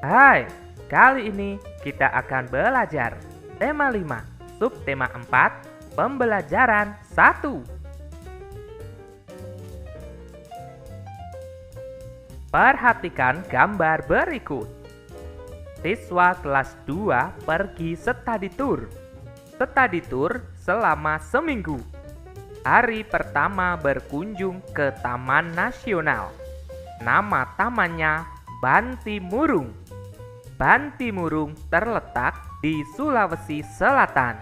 Hai, kali ini kita akan belajar tema 5, subtema 4, pembelajaran 1. Perhatikan gambar berikut. Siswa kelas 2 pergi study tour. Study tour selama seminggu. Hari pertama berkunjung ke Taman Nasional. Nama tamannya Bantimurung. Bantimurung terletak di Sulawesi Selatan.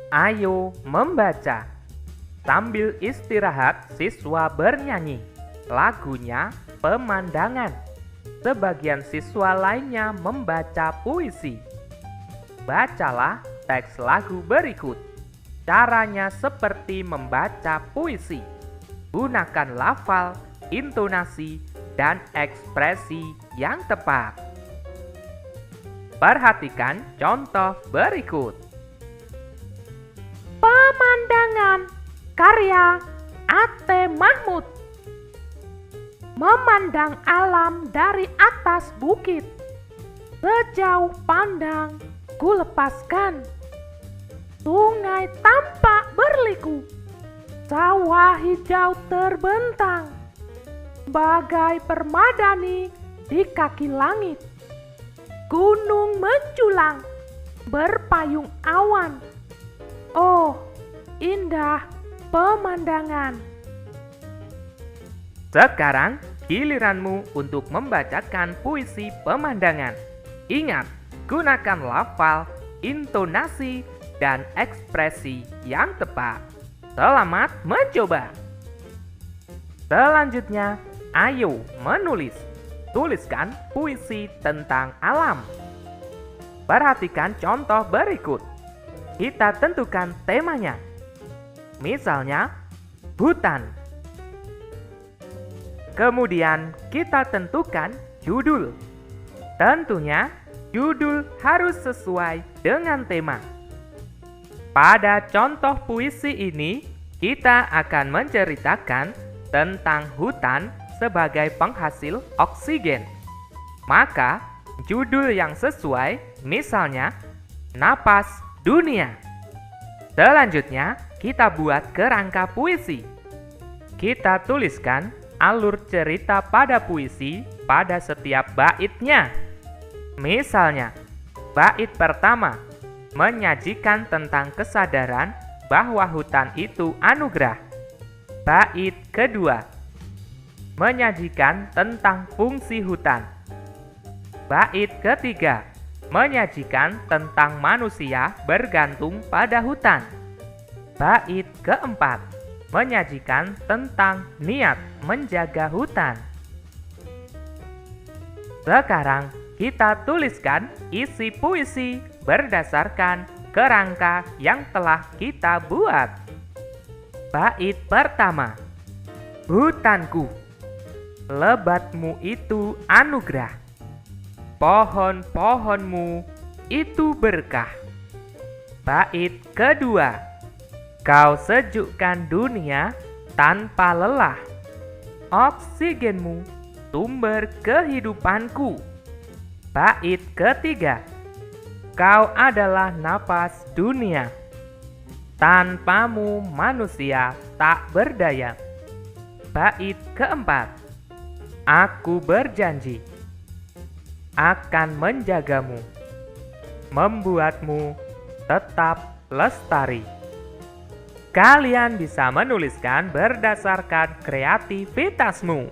Ayo membaca. Sambil istirahat, siswa bernyanyi. Lagunya Pemandangan. Sebagian siswa lainnya membaca puisi. Bacalah teks lagu berikut. Caranya seperti membaca puisi. Gunakan lafal, intonasi, dan ekspresi yang tepat. Perhatikan contoh berikut. Pemandangan karya A.T. Mahmud. Memandang alam dari atas bukit, sejauh pandang ku lepaskan. Sungai tampak berliku, sawah hijau terbentang, bagai permadani di kaki langit. Gunung menjulang, berpayung awan. Oh, indah pemandangan. Sekarang giliranmu untuk membacakan puisi pemandangan. Ingat, gunakan lafal, intonasi, dan ekspresi yang tepat. Selamat mencoba. Selanjutnya, ayo menulis. Tuliskan puisi tentang alam. Perhatikan contoh berikut. Kita tentukan temanya. Misalnya, hutan. Kemudian kita tentukan judul. Tentunya judul harus sesuai dengan tema. Pada contoh puisi ini, kita akan menceritakan tentang hutan sebagai penghasil oksigen. Maka, judul yang sesuai misalnya Napas Dunia. Selanjutnya, kita buat kerangka puisi. Kita tuliskan alur cerita pada puisi pada setiap baitnya. Misalnya, bait pertama menyajikan tentang kesadaran bahwa hutan itu anugerah. Bait kedua menyajikan tentang fungsi hutan. Bait ketiga menyajikan tentang manusia bergantung pada hutan. Bait keempat menyajikan tentang niat menjaga hutan. Sekarang kita tuliskan isi puisi berdasarkan kerangka yang telah kita buat. Bait pertama. Hutanku, lebatmu itu anugerah. Pohon-pohonmu itu berkah. Bait kedua. Kau sejukkan dunia tanpa lelah. Oksigenmu sumber kehidupanku. Bait ketiga. Kau adalah napas dunia. Tanpamu manusia tak berdaya. Bait keempat. Aku berjanji akan menjagamu, membuatmu tetap lestari. Kalian bisa menuliskan berdasarkan kreativitasmu.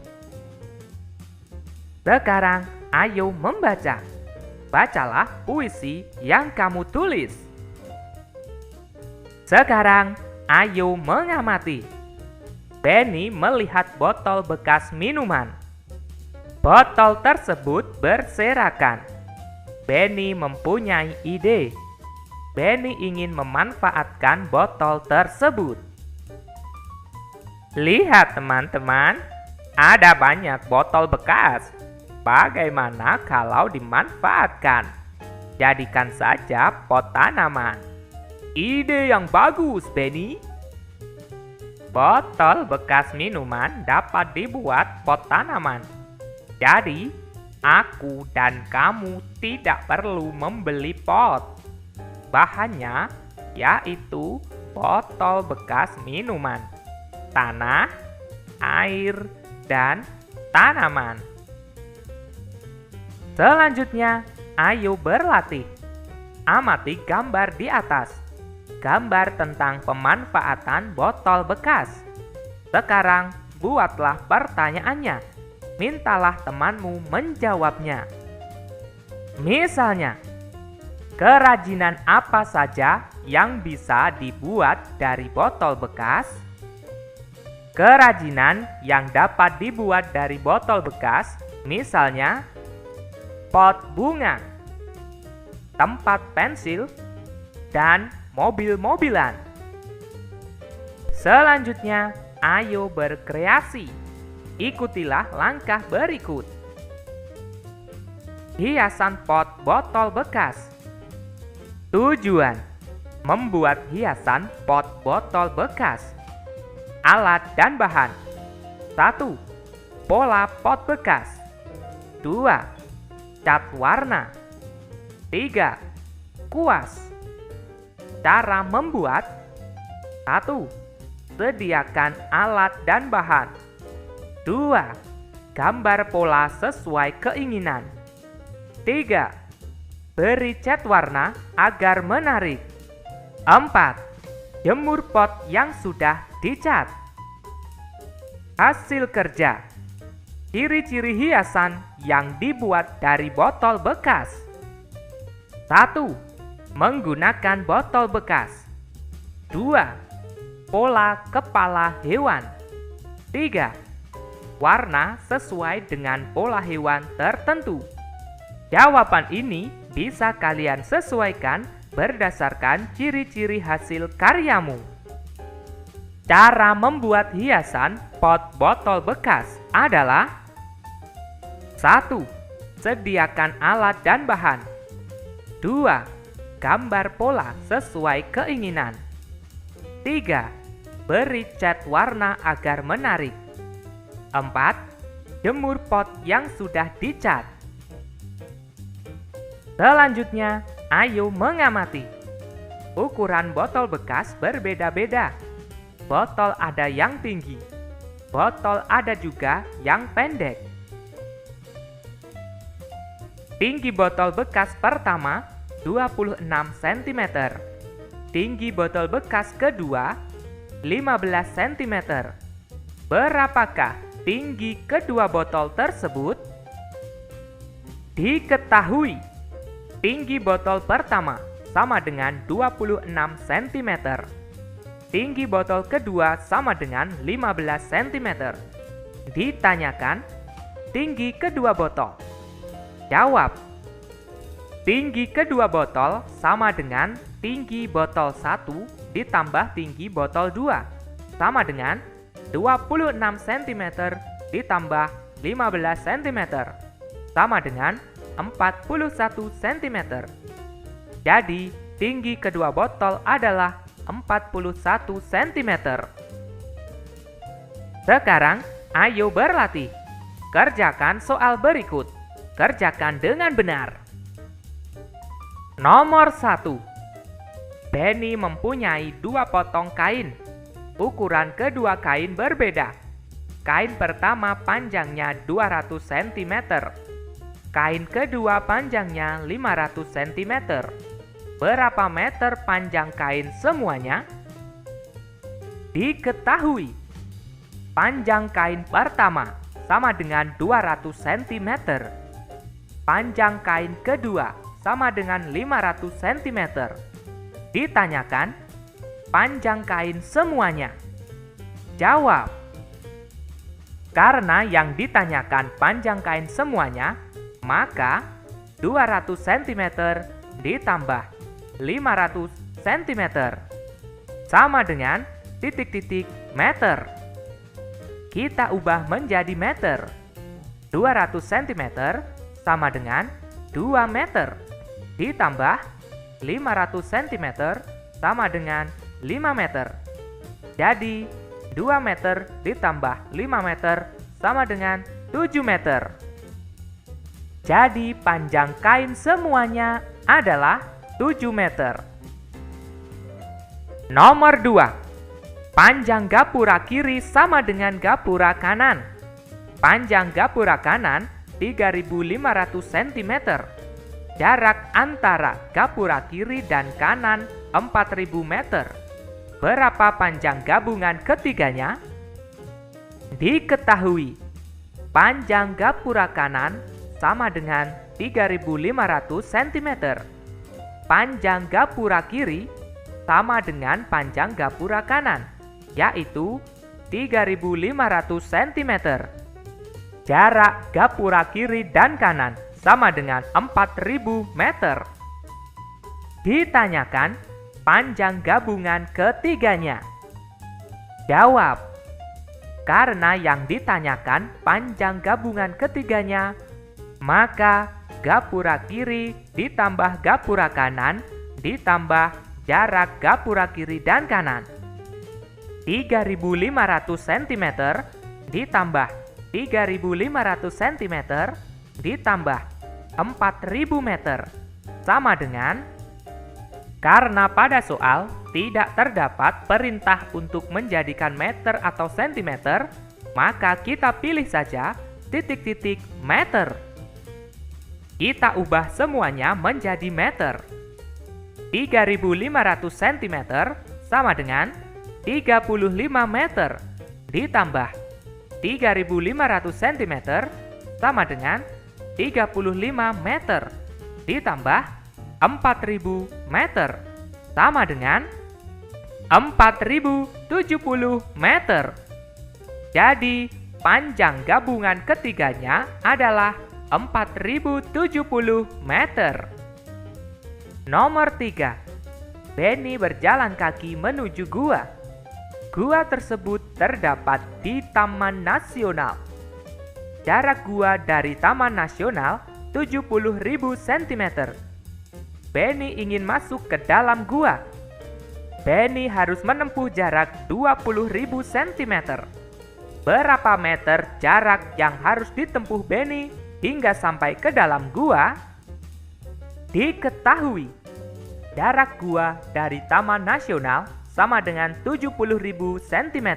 Sekarang, ayo membaca. Bacalah puisi yang kamu tulis. Sekarang, ayo mengamati. Benny melihat botol bekas minuman. Botol tersebut berserakan. Benny mempunyai ide. Benny ingin memanfaatkan botol tersebut. Lihat teman-teman, ada banyak botol bekas. Bagaimana kalau dimanfaatkan? Jadikan saja pot tanaman. Ide yang bagus, Benny. Botol bekas minuman dapat dibuat pot tanaman. Jadi, aku dan kamu tidak perlu membeli pot. Bahannya yaitu botol bekas minuman, tanah, air, dan tanaman. Selanjutnya, ayo berlatih. Amati gambar di atas. Gambar tentang pemanfaatan botol bekas. Sekarang, buatlah pertanyaannya. Mintalah temanmu menjawabnya. Misalnya, kerajinan apa saja yang bisa dibuat dari botol bekas? Kerajinan yang dapat dibuat dari botol bekas, misalnya pot bunga, tempat pensil, dan mobil-mobilan. Selanjutnya, ayo berkreasi. Ikutilah langkah berikut. Hiasan pot botol bekas. Tujuan: membuat hiasan pot botol bekas. Alat dan bahan. 1. Pola pot bekas. 2. Cat warna. 3. Kuas. Cara membuat: 1. Sediakan alat dan bahan. 2. Gambar pola sesuai keinginan. 3. Beri cat warna agar menarik. 4. Jemur pot yang sudah dicat. Hasil kerja: ciri-ciri hiasan yang dibuat dari botol bekas. 1. Menggunakan botol bekas. 2. Pola kepala hewan. 3. Warna sesuai dengan pola hewan tertentu. Jawaban ini bisa kalian sesuaikan berdasarkan ciri-ciri hasil karyamu. Cara membuat hiasan pot botol bekas adalah: 1. Sediakan alat dan bahan. 2. Gambar pola sesuai keinginan. 3. Beri cat warna agar menarik. 4. Jemur pot yang sudah dicat. Selanjutnya, ayo mengamati. Ukuran botol bekas berbeda-beda. Botol ada yang tinggi. Botol ada juga yang pendek. Tinggi botol bekas pertama 26 cm. Tinggi botol bekas kedua 15 cm. Berapakah tinggi kedua botol tersebut? Diketahui, tinggi botol pertama sama dengan 26 cm. Tinggi botol kedua sama dengan 15 cm. Ditanyakan, tinggi kedua botol. Jawab. Tinggi kedua botol sama dengan tinggi botol 1 ditambah tinggi botol 2. Sama dengan 26 cm ditambah 15 cm. Sama dengan 41 cm. Jadi, tinggi kedua botol adalah 41 cm. Sekarang, ayo berlatih. Kerjakan soal berikut. Kerjakan dengan benar. Nomor 1. Benny mempunyai 2 potong kain. Ukuran kedua kain berbeda. Kain pertama panjangnya 200 cm. Kain kedua panjangnya 500 cm. Berapa meter panjang kain semuanya? Diketahui, panjang kain pertama sama dengan 200 cm. Panjang kain kedua sama dengan 500 cm. Ditanyakan, panjang kain semuanya. Jawab. Karena yang ditanyakan panjang kain semuanya, maka 200 cm ditambah 500 cm sama dengan titik-titik meter. Kita ubah menjadi meter. 200 cm sama dengan 2 meter ditambah 500 cm sama dengan 5 meter. Jadi 2 meter ditambah 5 meter sama dengan 7 meter. Jadi panjang kain semuanya adalah 7 meter. Nomor 2. Panjang gapura kiri sama dengan gapura kanan. Panjang gapura kanan 3.500 cm. Jarak antara gapura kiri dan kanan 4.000 meter. Berapa panjang gabungan ketiganya? Diketahui, panjang gapura kanan sama dengan 3.500 cm. Panjang gapura kiri sama dengan panjang gapura kanan, yaitu 3.500 cm. Jarak gapura kiri dan kanan sama dengan 4.000 meter. Ditanyakan panjang gabungan ketiganya. Jawab. Karena yang ditanyakan panjang gabungan ketiganya, maka gapura kiri ditambah gapura kanan ditambah jarak gapura kiri dan kanan. 3.500 cm ditambah 3.500 cm ditambah 4.000 meter sama dengan, karena pada soal tidak terdapat perintah untuk menjadikan meter atau sentimeter, maka kita pilih saja titik-titik meter. Kita ubah semuanya menjadi meter. 3.500 cm sama dengan 35 meter ditambah 3.500 cm sama dengan 35 meter ditambah 4.000 meter sama dengan 4.070 meter. Jadi panjang gabungan ketiganya adalah 4.070 meter. Nomor 3. Benny berjalan kaki menuju gua. Gua tersebut terdapat di Taman Nasional. Jarak gua dari Taman Nasional 70.000 cm. Benny ingin masuk ke dalam gua. Benny harus menempuh jarak 20.000 cm. Berapa meter jarak yang harus ditempuh Benny hingga sampai ke dalam gua? Diketahui, jarak gua dari Taman Nasional sama dengan 70.000 cm.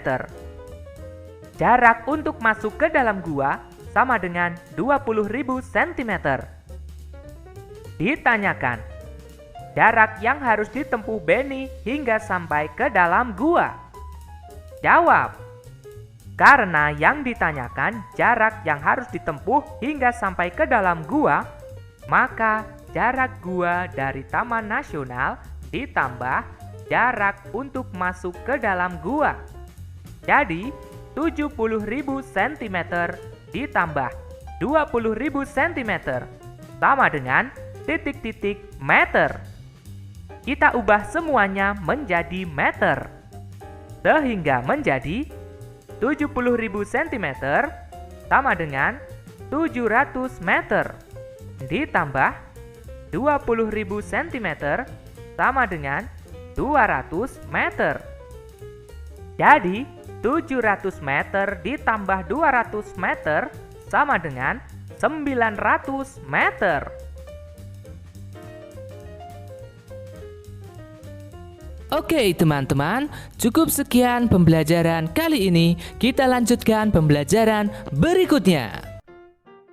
Jarak untuk masuk ke dalam gua sama dengan 20.000 cm. Ditanyakan, jarak yang harus ditempuh Benny hingga sampai ke dalam gua. Jawab. Karena yang ditanyakan jarak yang harus ditempuh hingga sampai ke dalam gua, maka jarak gua dari Taman Nasional ditambah jarak untuk masuk ke dalam gua. Jadi 70.000 cm ditambah 20.000 cm sama dengan titik-titik meter. Kita ubah semuanya menjadi meter. Sehingga menjadi 70.000 cm sama dengan 700 meter ditambah 20.000 cm sama dengan 200 meter. Jadi 700 meter ditambah 200 meter sama dengan 900 meter. Oke teman-teman, cukup sekian pembelajaran kali ini. Kita lanjutkan pembelajaran berikutnya.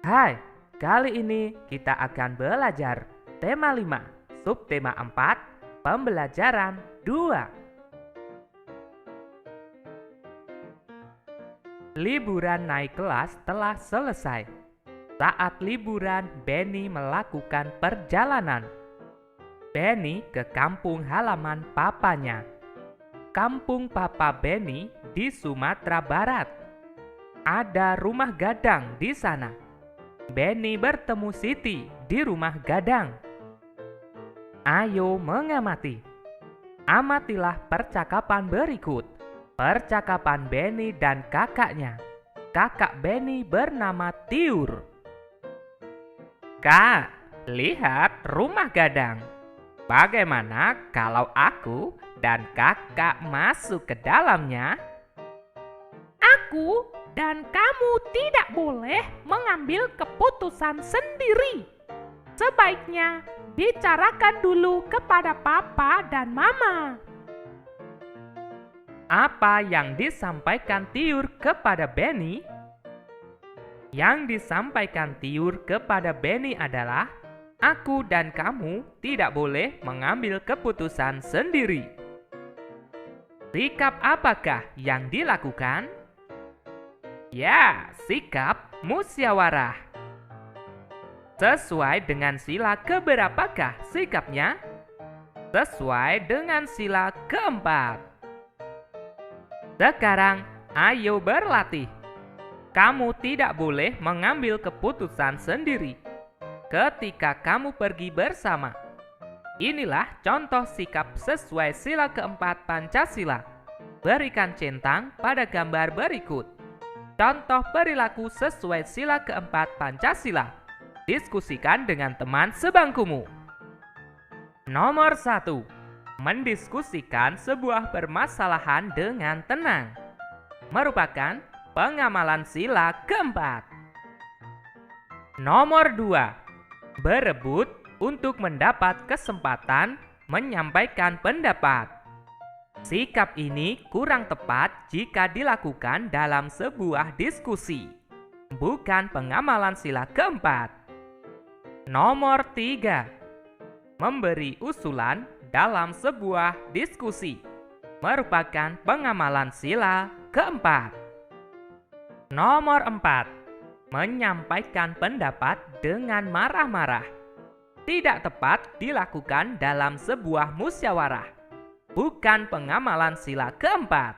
Hai, kali ini kita akan belajar tema 5, subtema 4, pembelajaran 2. Liburan naik kelas telah selesai. Saat liburan, Benny melakukan perjalanan. Benny ke kampung halaman papanya. Kampung papa Benny di Sumatera Barat. Ada rumah gadang di sana. Benny bertemu Siti di rumah gadang. Ayo mengamati. Amatilah percakapan berikut. Percakapan Benny dan kakaknya. Kakak Benny bernama Tiur. Kak, lihat rumah gadang. Bagaimana kalau aku dan kakak masuk ke dalamnya? Aku dan kamu tidak boleh mengambil keputusan sendiri. Sebaiknya bicarakan dulu kepada papa dan mama. Apa yang disampaikan Tiur kepada Benny? Yang disampaikan Tiur kepada Benny adalah, aku dan kamu tidak boleh mengambil keputusan sendiri. Sikap apakah yang dilakukan? Ya, sikap musyawarah. Sesuai dengan sila keberapakah sikapnya? Sesuai dengan sila keempat. Sekarang, ayo berlatih. Kamu tidak boleh mengambil keputusan sendiri ketika kamu pergi bersama. Inilah contoh sikap sesuai sila keempat Pancasila. Berikan centang pada gambar berikut. Contoh perilaku sesuai sila keempat Pancasila. Diskusikan dengan teman sebangkumu. Nomor 1. Mendiskusikan sebuah permasalahan dengan tenang. Merupakan pengamalan sila keempat. Nomor 2. Berebut untuk mendapat kesempatan menyampaikan pendapat. Sikap ini kurang tepat jika dilakukan dalam sebuah diskusi, bukan pengamalan sila keempat. Nomor 3. Memberi usulan dalam sebuah diskusi, merupakan pengamalan sila keempat. Nomor 4. Menyampaikan pendapat dengan marah-marah. Tidak tepat dilakukan dalam sebuah musyawarah, bukan pengamalan sila keempat.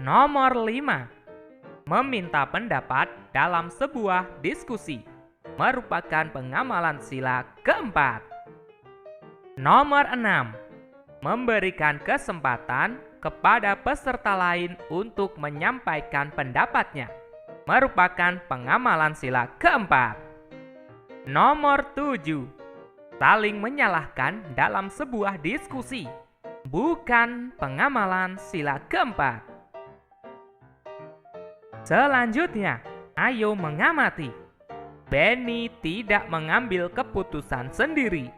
Nomor 5. Meminta pendapat dalam sebuah diskusi, merupakan pengamalan sila keempat. Nomor 6. Memberikan kesempatan kepada peserta lain untuk menyampaikan pendapatnya, merupakan pengamalan sila keempat. Nomor 7. Saling menyalahkan dalam sebuah diskusi, bukan pengamalan sila keempat. Selanjutnya, ayo mengamati. Benny tidak mengambil keputusan sendiri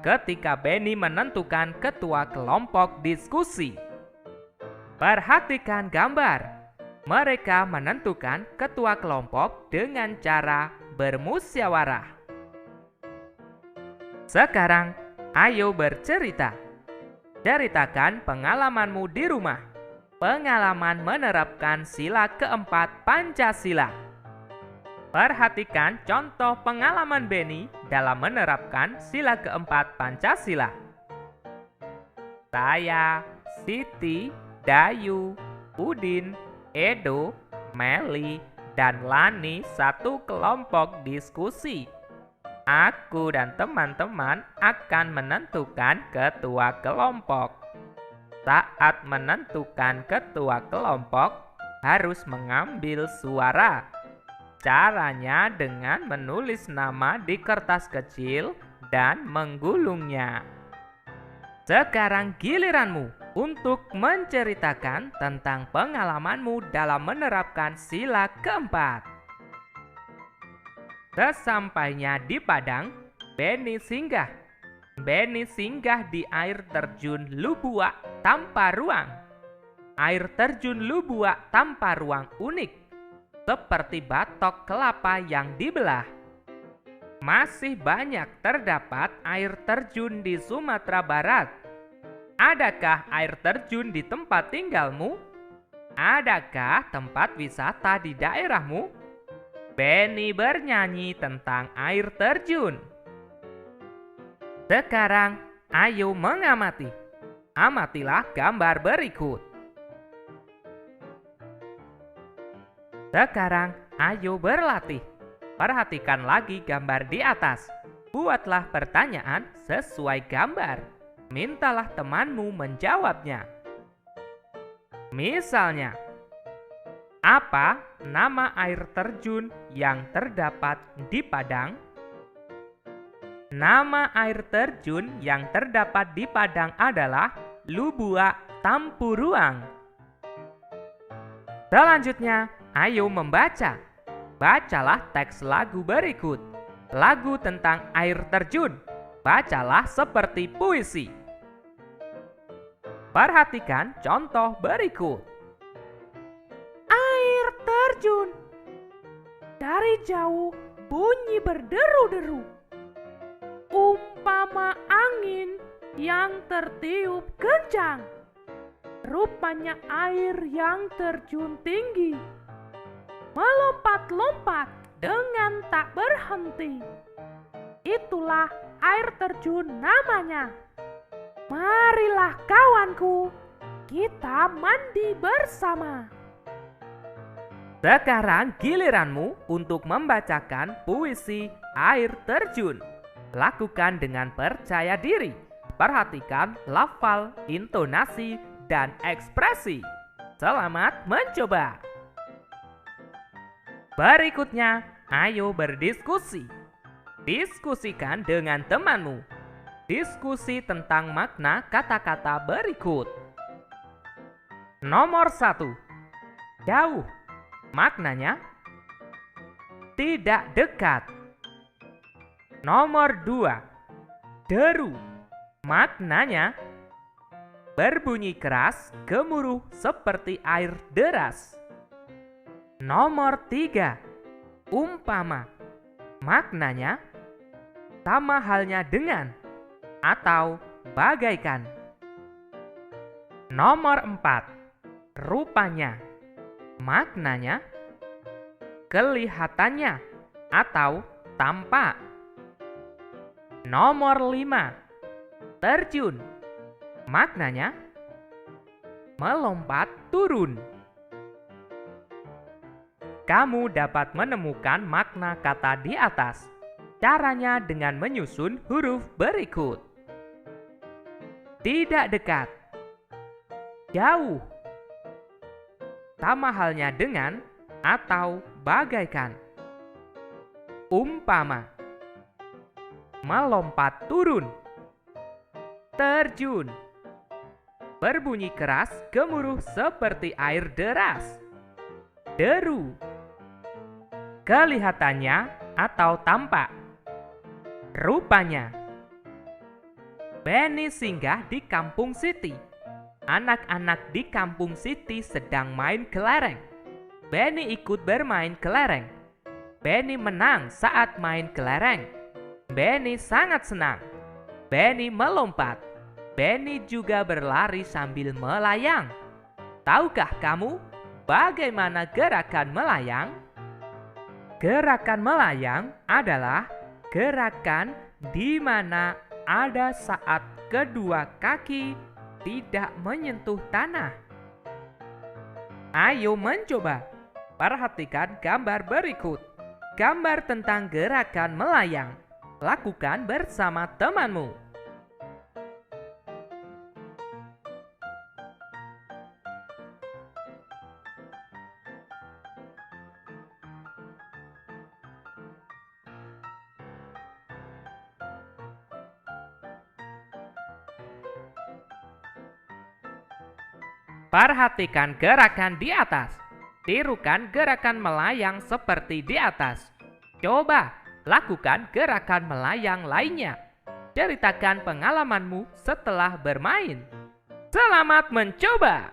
ketika Benny menentukan ketua kelompok diskusi. Perhatikan gambar. Mereka menentukan ketua kelompok dengan cara bermusyawarah. Sekarang, ayo bercerita. Ceritakan pengalamanmu di rumah. Pengalaman menerapkan sila keempat Pancasila. Perhatikan contoh pengalaman Benny dalam menerapkan sila keempat Pancasila. Saya, Siti, Dayu, Udin, Edo, Meli, dan Lani satu kelompok diskusi. Aku dan teman-teman akan menentukan ketua kelompok. Saat menentukan ketua kelompok, harus mengambil suara. Caranya dengan menulis nama di kertas kecil dan menggulungnya. Sekarang giliranmu untuk menceritakan tentang pengalamanmu dalam menerapkan sila keempat. Sesampainya di Padang, Benny singgah. Benny singgah di air terjun Lubuak Tanpa Ruang. Air terjun Lubuak Tanpa Ruang unik, seperti batok kelapa yang dibelah. Masih banyak terdapat air terjun di Sumatera Barat. Adakah air terjun di tempat tinggalmu? Adakah tempat wisata di daerahmu? Benny bernyanyi tentang air terjun. Sekarang, ayo mengamati. Amatilah gambar berikut. Sekarang, ayo berlatih. Perhatikan lagi gambar di atas. Buatlah pertanyaan sesuai gambar. Mintalah temanmu menjawabnya. Misalnya, apa nama air terjun yang terdapat di Padang? Nama air terjun yang terdapat di Padang adalah Lubuak Tanpa Ruang. Selanjutnya, ayo membaca. Bacalah teks lagu berikut. Lagu tentang air terjun. Bacalah seperti puisi. Perhatikan contoh berikut. Air terjun. Dari jauh bunyi berderu-deru. Umpama angin yang tertiup kencang. Rupanya air yang terjun tinggi. Melompat-lompat dengan tak berhenti. Itulah air terjun namanya. Marilah kawanku, kita mandi bersama. Sekarang giliranmu untuk membacakan puisi air terjun. Lakukan dengan percaya diri. Perhatikan lafal, intonasi, dan ekspresi. Selamat mencoba. Berikutnya, ayo berdiskusi. Diskusikan dengan temanmu. Diskusi tentang makna kata-kata berikut. Nomor 1. Jauh. Maknanya tidak dekat. Nomor 2. Deru. Maknanya berbunyi keras, gemuruh seperti air deras. Nomor 3. Umpama. Maknanya sama halnya dengan atau bagaikan. Nomor 4. Rupanya. Maknanya kelihatannya atau tampak. Nomor 5. Terjun. Maknanya melompat turun. Kamu dapat menemukan makna kata di atas. Caranya dengan menyusun huruf berikut. Tidak dekat. Jauh. Sama halnya dengan atau bagaikan. Umpama. Melompat turun. Terjun. Berbunyi keras, gemuruh seperti air deras. Deru. Kelihatannya atau tampak. Rupanya. Benny singgah di Kampung Siti. Anak-anak di Kampung Siti sedang main kelereng. Benny ikut bermain kelereng. Benny menang saat main kelereng. Benny sangat senang. Benny melompat. Benny juga berlari sambil melayang. Tahukah kamu bagaimana gerakan melayang? Gerakan melayang adalah gerakan di mana ada saat kedua kaki tidak menyentuh tanah. Ayo mencoba. Perhatikan gambar berikut. Gambar tentang gerakan melayang. Lakukan bersama temanmu. Perhatikan gerakan di atas. Tirukan gerakan melayang seperti di atas. Coba lakukan gerakan melayang lainnya. Ceritakan pengalamanmu setelah bermain. Selamat mencoba!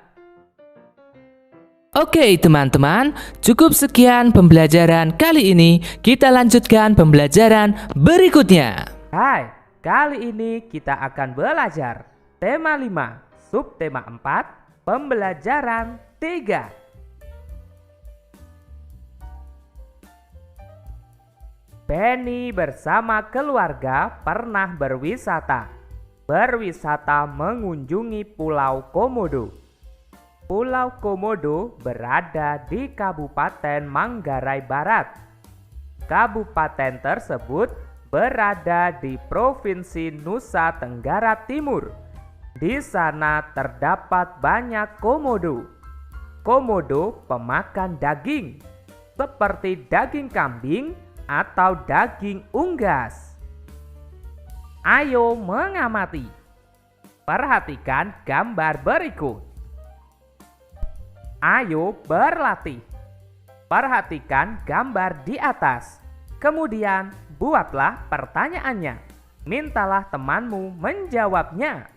Oke teman-teman, cukup sekian pembelajaran kali ini. Kita lanjutkan pembelajaran berikutnya. Hai, kali ini kita akan belajar tema 5, subtema 4, pembelajaran 3. Benny bersama keluarga pernah berwisata. Berwisata mengunjungi Pulau Komodo. Pulau Komodo berada di Kabupaten Manggarai Barat. Kabupaten tersebut berada di Provinsi Nusa Tenggara Timur. Di sana terdapat banyak komodo. Komodo pemakan daging, seperti daging kambing atau daging unggas. Ayo mengamati. Perhatikan gambar berikut. Ayo berlatih. Perhatikan gambar di atas. Kemudian buatlah pertanyaannya. Mintalah temanmu menjawabnya.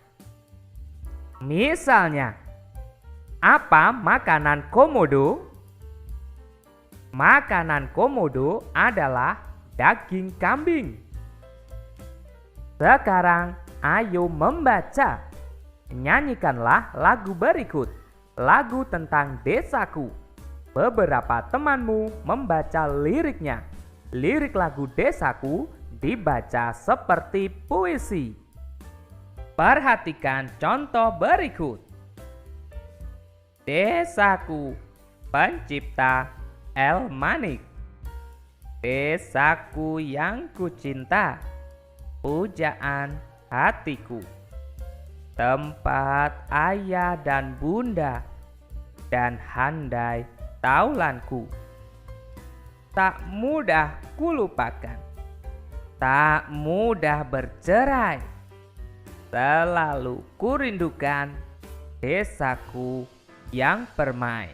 Misalnya, apa makanan komodo? Makanan komodo adalah daging kambing. Sekarang ayo membaca. Nyanyikanlah lagu berikut. Lagu tentang desaku. Beberapa temanmu membaca liriknya. Lirik lagu desaku dibaca seperti puisi. Perhatikan contoh berikut. Desaku, pencipta El Manik. Desaku yang kucinta, pujaan hatiku. Tempat ayah dan bunda, dan handai taulanku. Tak mudah kulupakan, tak mudah bercerai. Selalu kurindukan desaku yang permai.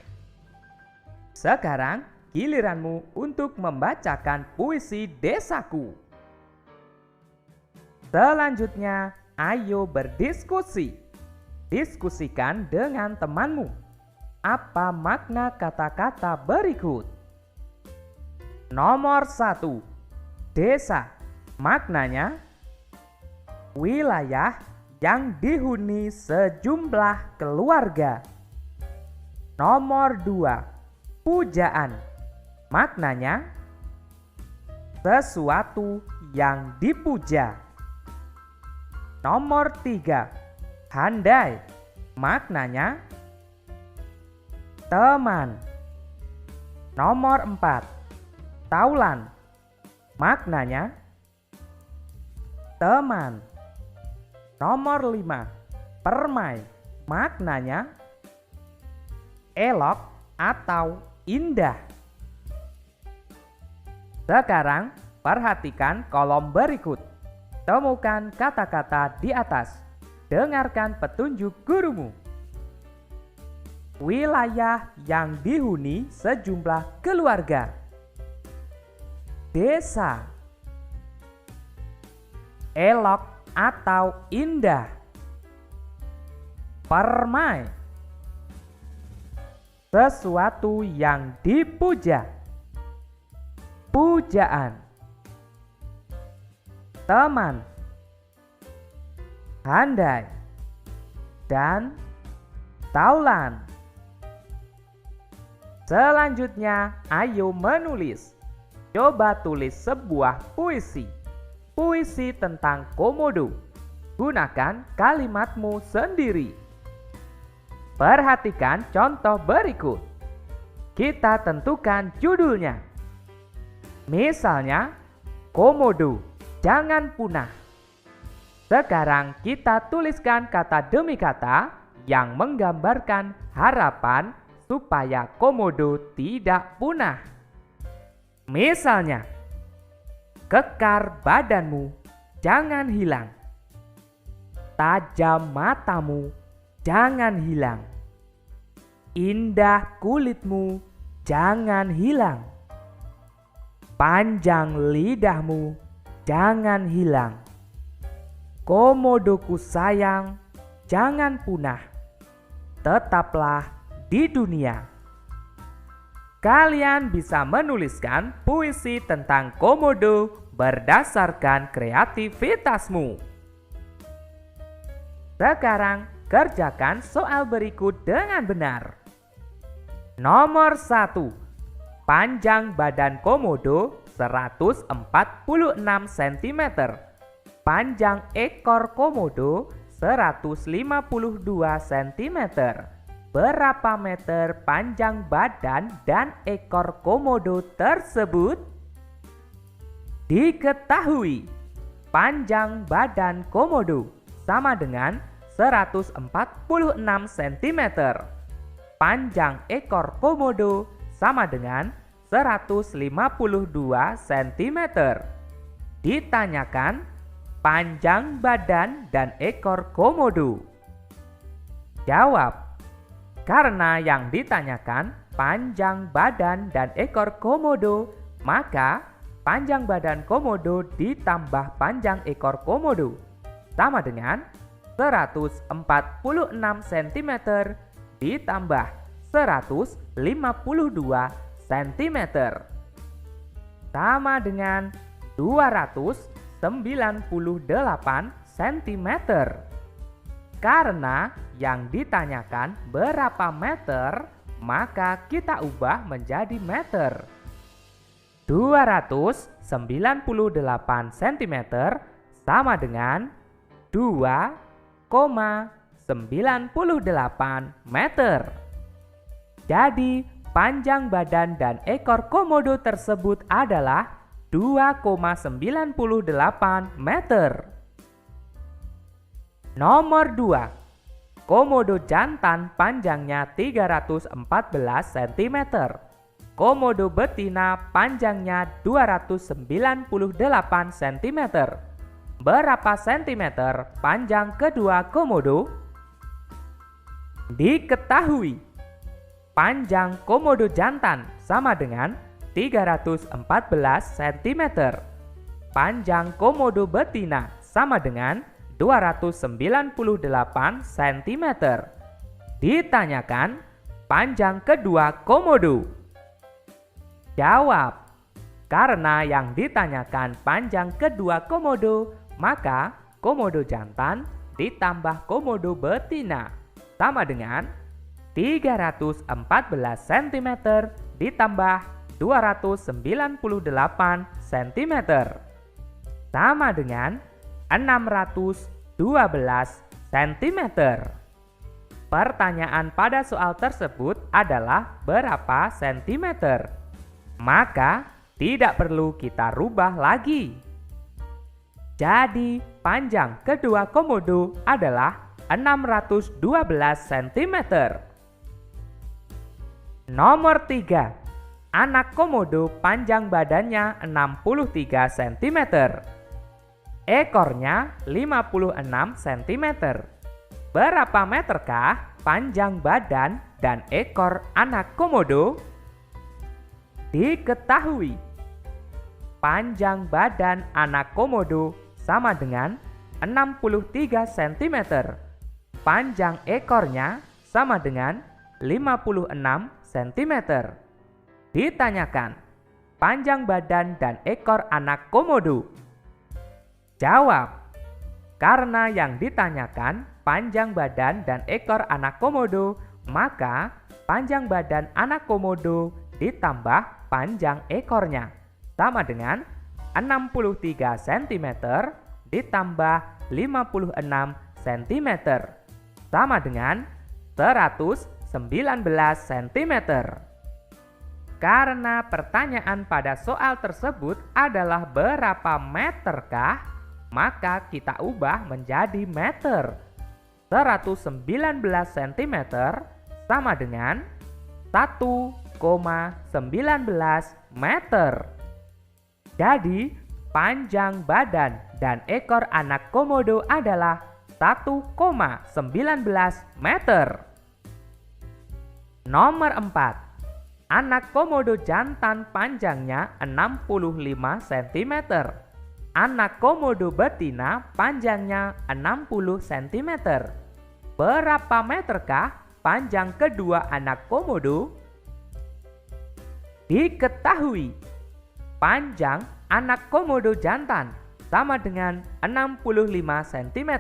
Sekarang giliranmu untuk membacakan puisi desaku. Selanjutnya, ayo berdiskusi. Diskusikan dengan temanmu. Apa makna kata-kata berikut? Nomor 1. Desa. Maknanya wilayah yang dihuni sejumlah keluarga. Nomor 2. Pujaan. Maknanya sesuatu yang dipuja. Nomor 3. Handai. Maknanya teman. Nomor 4. Taulan. Maknanya teman. Nomor 5. Permai. Maknanya elok atau indah. Sekarang perhatikan kolom berikut. Temukan kata-kata di atas. Dengarkan petunjuk gurumu. Wilayah yang dihuni sejumlah keluarga. Desa. Elok atau indah. Permai. Sesuatu yang dipuja. Pujaan. Teman. Handai. Dan taulan. Selanjutnya, ayo menulis. Coba tulis sebuah puisi. Puisi tentang komodo. Gunakan kalimatmu sendiri. Perhatikan contoh berikut. Kita tentukan judulnya. Misalnya, komodo, jangan punah. Sekarang kita tuliskan kata demi kata yang menggambarkan harapan supaya komodo tidak punah. Misalnya, kekar badanmu, jangan hilang. Tajam matamu, jangan hilang. Indah kulitmu, jangan hilang. Panjang lidahmu, jangan hilang. Komodoku sayang, jangan punah. Tetaplah di dunia. Kalian bisa menuliskan puisi tentang komodo berdasarkan kreativitasmu. Sekarang kerjakan soal berikut dengan benar. Nomor 1. Panjang badan komodo 146 cm. Panjang ekor komodo 152 cm. Berapa meter panjang badan dan ekor komodo tersebut? Diketahui, panjang badan komodo sama dengan 146 cm. Panjang ekor komodo sama dengan 152 cm. Ditanyakan panjang badan dan ekor komodo. Jawab. Karena yang ditanyakan panjang badan dan ekor komodo, maka panjang badan komodo ditambah panjang ekor komodo sama dengan 146 cm ditambah 152 cm sama dengan 298 cm. Karena yang ditanyakan berapa meter, maka kita ubah menjadi meter. 298 cm sama dengan 2,98 meter. Jadi panjang badan dan ekor komodo tersebut adalah 2,98 meter. Nomor 2. Komodo jantan panjangnya 314 cm. Komodo betina panjangnya 298 cm. Berapa sentimeter panjang kedua komodo? Diketahui, panjang komodo jantan sama dengan 314 cm. Panjang komodo betina sama dengan 298 cm. Ditanyakan panjang kedua komodo. Jawab. Karena yang ditanyakan panjang kedua komodo, maka komodo jantan ditambah komodo betina sama dengan 314 cm ditambah 298 cm sama dengan 612 cm. Pertanyaan pada soal tersebut adalah berapa sentimeter? Maka tidak perlu kita rubah lagi. Jadi panjang kedua komodo adalah 612 cm. Nomor 3. Anak komodo panjang badannya 63 cm. Ekornya 56 cm. Berapa meterkah panjang badan dan ekor anak komodo? Diketahui, panjang badan anak komodo sama dengan 63 cm. Panjang ekornya sama dengan 56 cm. Ditanyakan, panjang badan dan ekor anak komodo. Jawab. Karena yang ditanyakan panjang badan dan ekor anak komodo, maka panjang badan anak komodo ditambah panjang ekornya sama dengan 63 cm ditambah 56 cm sama dengan 119 cm. Karena pertanyaan pada soal tersebut adalah berapa meterkah, maka kita ubah menjadi meter. 119 cm sama dengan 1,19 meter. Jadi panjang badan dan ekor anak komodo adalah 1,19 meter. Nomor 4. Anak komodo jantan panjangnya 65 cm. Anak komodo betina panjangnya 60 cm. Berapa meterkah panjang kedua anak komodo? Diketahui, panjang anak komodo jantan sama dengan 65 cm.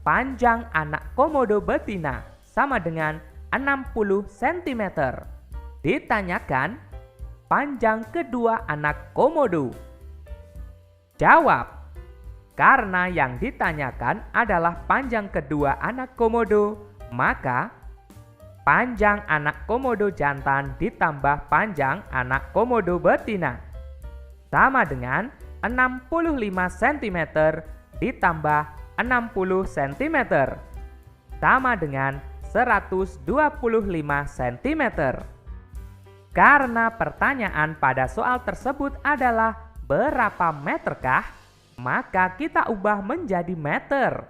Panjang anak komodo betina sama dengan 60 cm. Ditanyakan, panjang kedua anak komodo. Jawab. Karena yang ditanyakan adalah panjang kedua anak komodo, maka panjang anak komodo jantan ditambah panjang anak komodo betina sama dengan 65 cm ditambah 60 cm sama dengan 125 cm. Karena pertanyaan pada soal tersebut adalah berapa meterkah, maka kita ubah menjadi meter.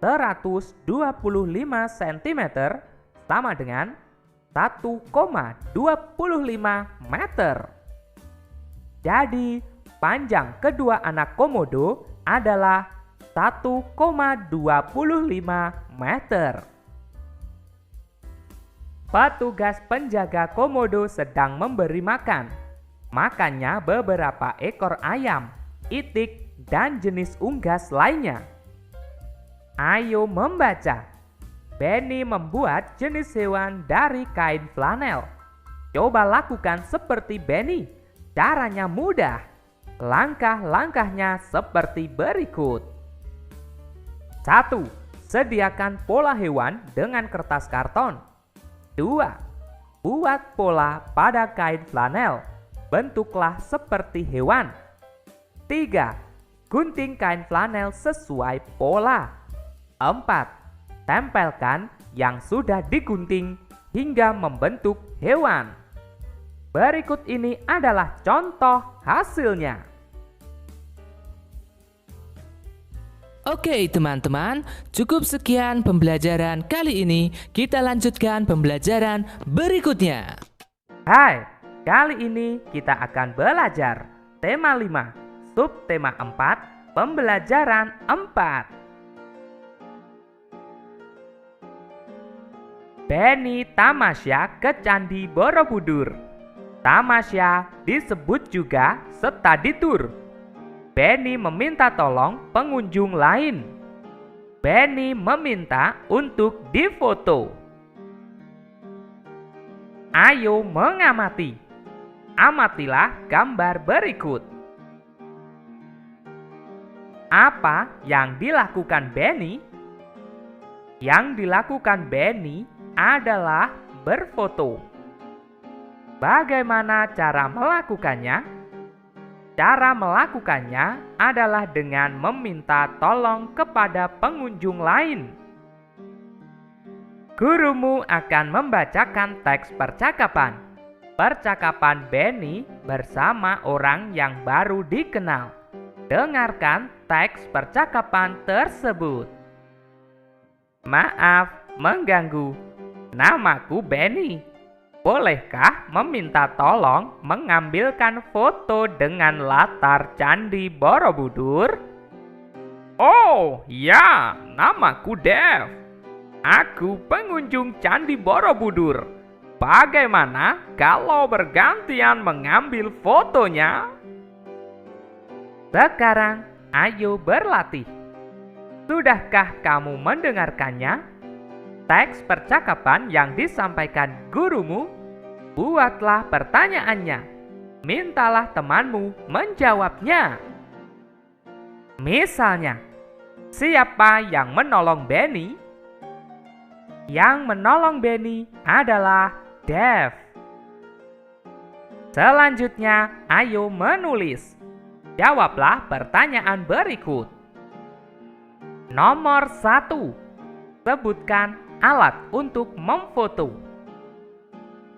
125 cm sama dengan 1,25 meter. Jadi, panjang kedua anak komodo adalah 1,25 meter. Petugas penjaga komodo sedang memberi makan. Makannya beberapa ekor ayam, itik, dan jenis unggas lainnya. Ayo membaca. Benny membuat jenis hewan dari kain flanel. Coba lakukan seperti Benny. Caranya mudah. Langkah-langkahnya seperti berikut. 1. Sediakan pola hewan dengan kertas karton. 2. Buat pola pada kain flanel. Bentuklah seperti hewan. 3. Gunting kain flanel sesuai pola. 4. Tempelkan yang sudah digunting hingga membentuk hewan. Berikut ini adalah contoh hasilnya. Oke teman-teman, cukup sekian pembelajaran kali ini. Kita lanjutkan pembelajaran berikutnya. Hai, kali ini kita akan belajar tema 5, subtema 4, pembelajaran 4. Benny tamasya ke Candi Borobudur. Tamasya disebut juga study tour. Benny meminta tolong pengunjung lain. Benny meminta untuk difoto. Ayo mengamati. Amatilah gambar berikut. Apa yang dilakukan Benny? Yang dilakukan Benny adalah berfoto. Bagaimana cara melakukannya? Cara melakukannya adalah dengan meminta tolong kepada pengunjung lain. Gurumu akan membacakan teks percakapan. Percakapan Benny bersama orang yang baru dikenal. Dengarkan teks percakapan tersebut. Maaf mengganggu. Namaku Benny. Bolehkah meminta tolong mengambilkan foto dengan latar Candi Borobudur? Oh ya, namaku Dev. Aku pengunjung Candi Borobudur. Bagaimana kalau bergantian mengambil fotonya? Sekarang ayo berlatih. Sudahkah kamu mendengarkannya? Teks percakapan yang disampaikan gurumu, buatlah pertanyaannya. Mintalah temanmu menjawabnya. Misalnya, siapa yang menolong Benny? Yang menolong Benny adalah Dev. Selanjutnya, ayo menulis. Jawablah pertanyaan berikut. Nomor 1. Sebutkan alat untuk memfoto.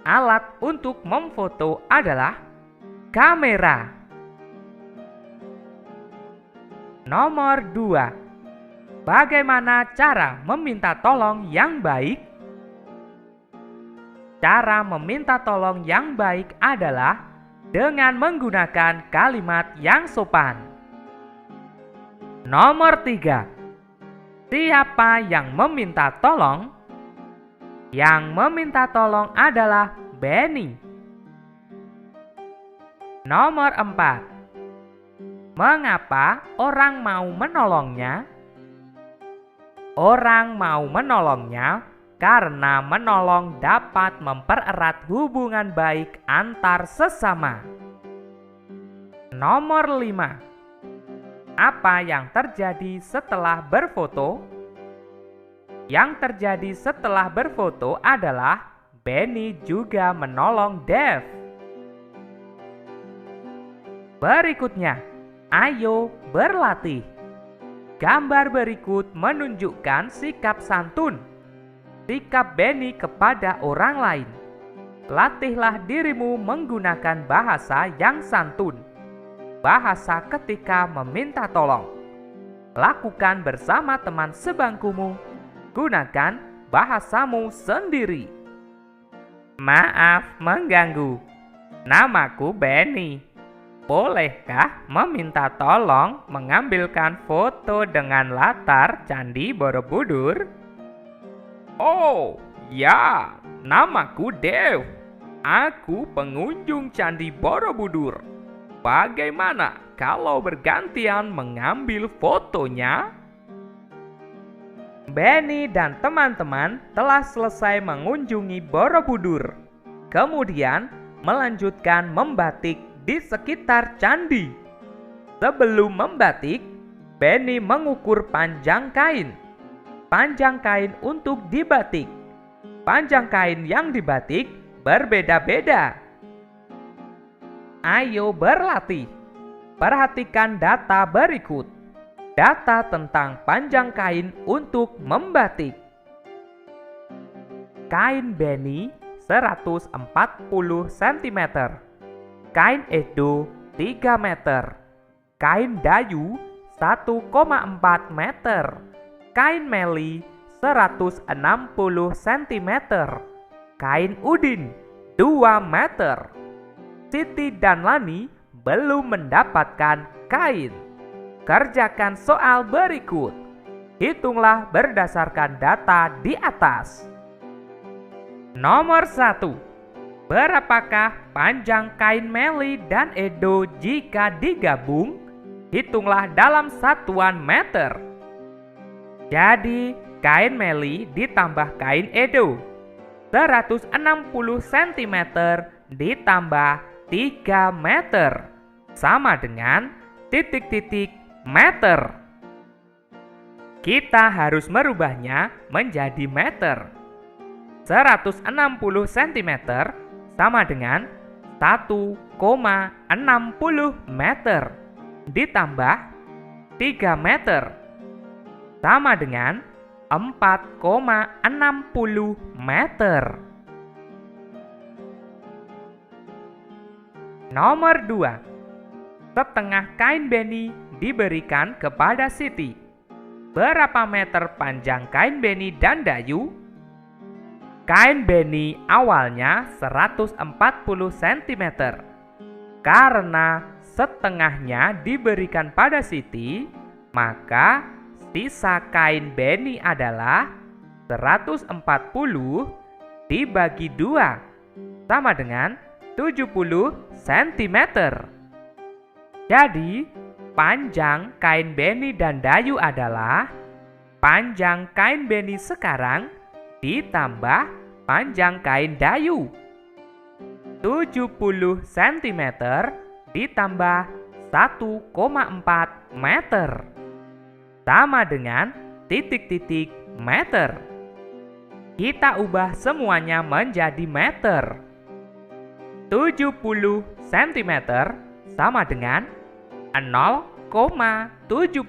Alat untuk memfoto adalah kamera. Nomor 2. Bagaimana cara meminta tolong yang baik? Cara meminta tolong yang baik adalah dengan menggunakan kalimat yang sopan. Nomor 3. Siapa yang meminta tolong? Yang meminta tolong adalah Benny. Nomor 4. Mengapa orang mau menolongnya? Orang mau menolongnya karena menolong dapat mempererat hubungan baik antar sesama. Nomor 5. Apa yang terjadi setelah berfoto? Yang terjadi setelah berfoto adalah Benny juga menolong Dev. Berikutnya, ayo berlatih. Gambar berikut menunjukkan sikap santun. Sikap Benny kepada orang lain. Latihlah dirimu menggunakan bahasa yang santun. Bahasa ketika meminta tolong. Lakukan bersama teman sebangkumu. Gunakan bahasamu sendiri. Maaf mengganggu. Namaku Benny. Bolehkah meminta tolong mengambilkan foto dengan latar Candi Borobudur? Oh, ya, namaku Dev. Aku pengunjung Candi Borobudur. Bagaimana kalau bergantian mengambil fotonya? Benny dan teman-teman telah selesai mengunjungi Borobudur. Kemudian melanjutkan membatik di sekitar candi. Sebelum membatik, Benny mengukur panjang kain. Panjang kain untuk dibatik. Panjang kain yang dibatik berbeda-beda. Ayo berlatih. Perhatikan data berikut. Data tentang panjang kain untuk membatik. Kain Benny 140 cm. Kain Edo 3 meter. Kain Dayu 1,4 meter. Kain Meli 160 cm. Kain Udin 2 meter. Siti dan Lani belum mendapatkan kain. Kerjakan soal berikut. Hitunglah berdasarkan data di atas. Nomor 1. Berapakah panjang kain Meli dan Edo jika digabung? Hitunglah dalam satuan meter. Jadi, kain Meli ditambah kain Edo 160 cm ditambah 3 meter sama dengan titik-titik meter. Kita harus merubahnya menjadi meter. 160 cm sama dengan 1,60 meter ditambah 3 meter sama dengan 4,60 meter. Nomor 2. Setengah kain Benny diberikan kepada Siti. Berapa meter panjang kain Benny dan Dayu? Kain Benny awalnya 140 cm. Karena setengahnya diberikan pada Siti, maka sisa kain Benny adalah 140 dibagi 2 sama dengan 70 cm. Jadi, panjang kain Benny dan Dayu adalah panjang kain Benny sekarang ditambah panjang kain Dayu. 70 cm ditambah 1,4 meter sama dengan titik-titik meter. Kita ubah semuanya menjadi meter. 70 cm sama dengan 0,70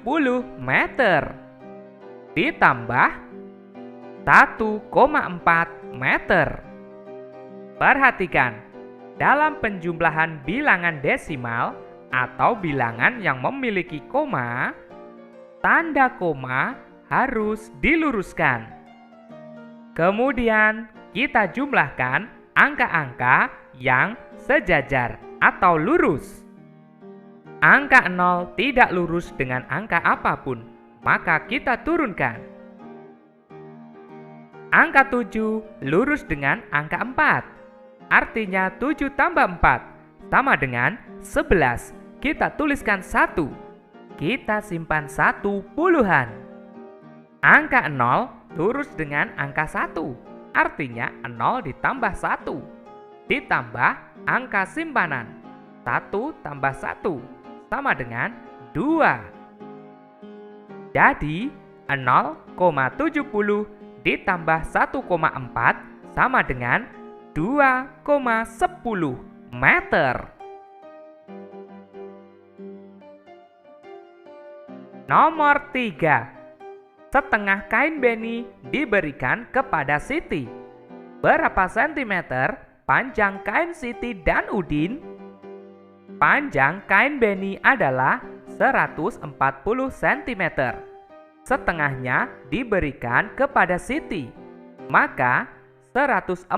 meter ditambah 1,4 meter. Perhatikan, dalam penjumlahan bilangan desimal atau bilangan yang memiliki koma, tanda koma harus diluruskan. Kemudian kita jumlahkan angka-angka yang sejajar atau lurus. Angka 0 tidak lurus dengan angka apapun, maka kita turunkan. Angka 7 lurus dengan angka 4. Artinya 7 tambah 4 sama dengan 11. Kita tuliskan 1. Kita simpan 1 puluhan. Angka 0 lurus dengan angka 1. Artinya 0 ditambah 1. Ditambah angka simpanan. 1 tambah 1 sama dengan 2. Jadi 0,70 ditambah 1,4 sama dengan 2,10 meter. Nomor 3. Setengah kain Benny diberikan kepada Siti. Berapa sentimeter panjang kain Siti dan Udin? Panjang kain Benny adalah 140 cm. Setengahnya diberikan kepada Siti. Maka 140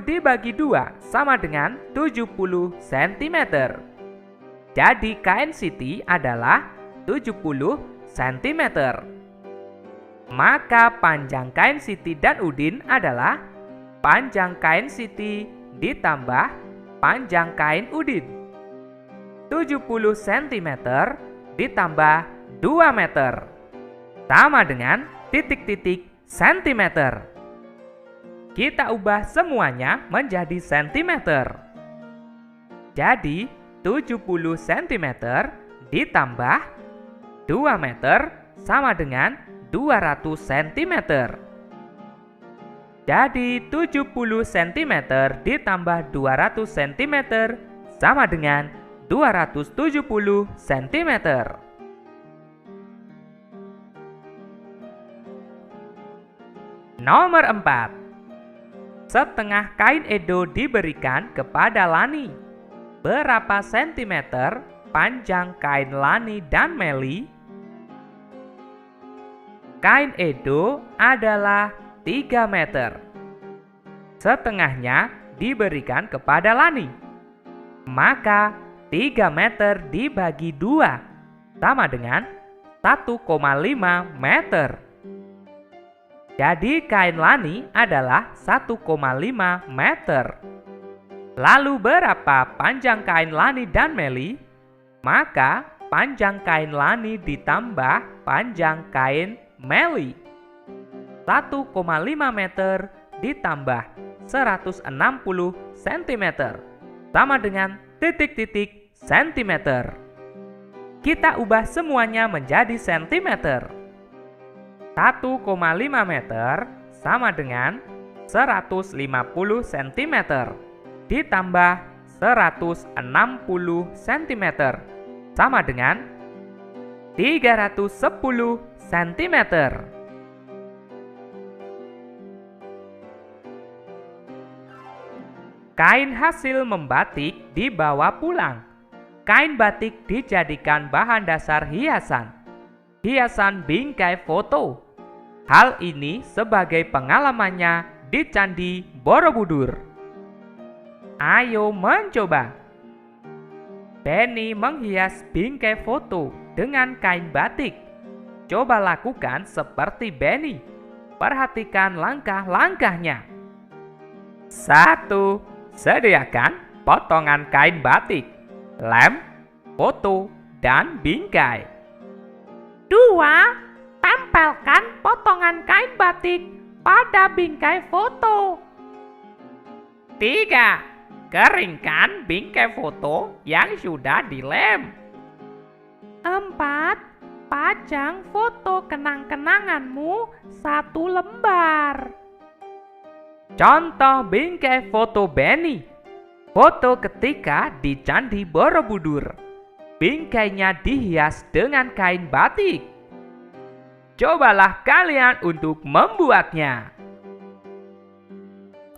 dibagi 2 sama dengan 70 cm. Jadi kain siti adalah 70 cm. Maka panjang kain siti dan Udin adalah panjang kain siti ditambah panjang kain Udin. 70 cm ditambah 2 meter sama dengan titik-titik sentimeter. Kita ubah semuanya menjadi sentimeter. Jadi 70 cm ditambah 2 meter sama dengan 200 cm. Jadi 70 cm ditambah 200 cm sama dengan 270 cm. Nomor 4. Setengah kain Edo diberikan kepada Lani. Berapa sentimeter panjang kain Lani dan Meli? Kain Edo adalah 3 meter. Setengahnya diberikan kepada Lani. Maka 3 meter dibagi 2 sama dengan 1,5 meter. Jadi kain Lani adalah 1,5 meter. Lalu berapa panjang kain Lani dan Meli? Maka panjang kain Lani ditambah panjang kain Meli. 1,5 meter ditambah 160 cm sama dengan titik-titik sentimeter. Kita ubah semuanya menjadi sentimeter. 1,5 meter sama dengan 150 cm ditambah 160 cm sama dengan 310 cm. Kain hasil membatik dibawa pulang. Kain batik dijadikan bahan dasar hiasan. Hiasan bingkai foto. Hal ini sebagai pengalamannya di Candi Borobudur. Ayo mencoba. Benny menghias bingkai foto dengan kain batik. Coba lakukan seperti Benny. Perhatikan langkah-langkahnya. 1. Sediakan potongan kain batik, lem, foto, dan bingkai. 2. Tempelkan potongan kain batik pada bingkai foto. 3. Keringkan bingkai foto yang sudah dilem. 4. Pajang foto kenang-kenanganmu 1 lembar. Contoh bingkai foto Benny. Foto ketika di Candi Borobudur. Bingkainya dihias dengan kain batik. Cobalah kalian untuk membuatnya.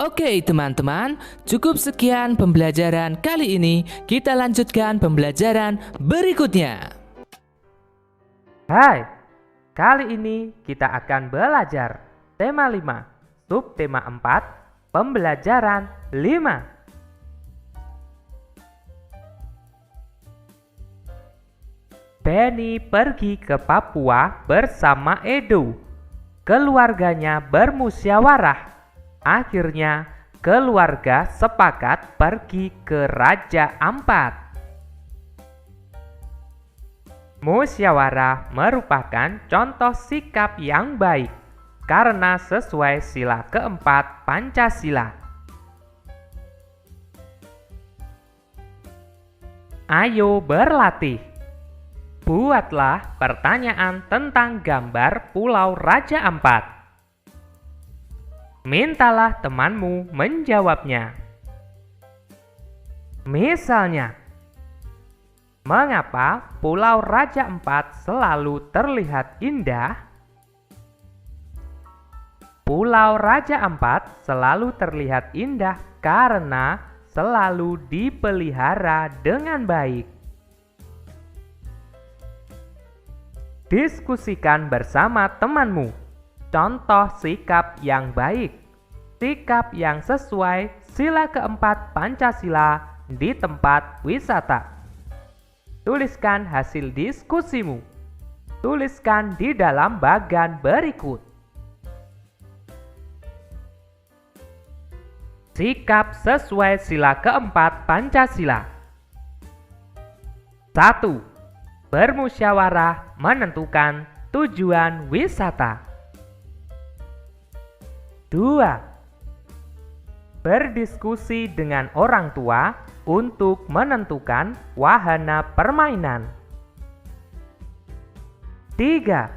Oke teman-teman, cukup sekian pembelajaran kali ini. Kita lanjutkan pembelajaran berikutnya. Hai, kali ini kita akan belajar tema 5, subtema 4, pembelajaran 5. Benny pergi ke Papua bersama Edo. Keluarganya bermusyawarah. Akhirnya, keluarga sepakat pergi ke Raja Ampat. Musyawarah merupakan contoh sikap yang baik karena sesuai sila keempat Pancasila. Ayo berlatih. Buatlah pertanyaan tentang gambar Pulau Raja Ampat. Mintalah temanmu menjawabnya. Misalnya, mengapa Pulau Raja Ampat selalu terlihat indah? Pulau Raja Ampat selalu terlihat indah karena selalu dipelihara dengan baik. Diskusikan bersama temanmu. contoh sikap yang baik, sikap yang sesuai sila keempat Pancasila di tempat wisata. Tuliskan hasil diskusimu. Tuliskan di dalam bagan berikut. Sikap sesuai sila keempat Pancasila. 1. Bermusyawarah menentukan tujuan wisata. 2. Berdiskusi dengan orang tua untuk menentukan wahana permainan. 3.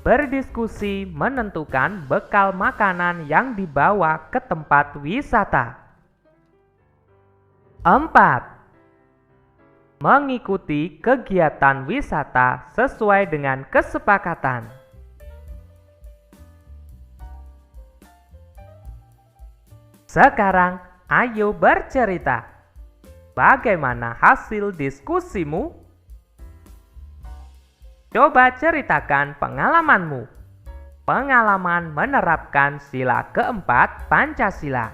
Berdiskusi menentukan bekal makanan yang dibawa ke tempat wisata. 4. Mengikuti kegiatan wisata sesuai dengan kesepakatan. Sekarang, ayo bercerita. Bagaimana hasil diskusimu? Coba ceritakan pengalamanmu. Pengalaman menerapkan sila keempat Pancasila.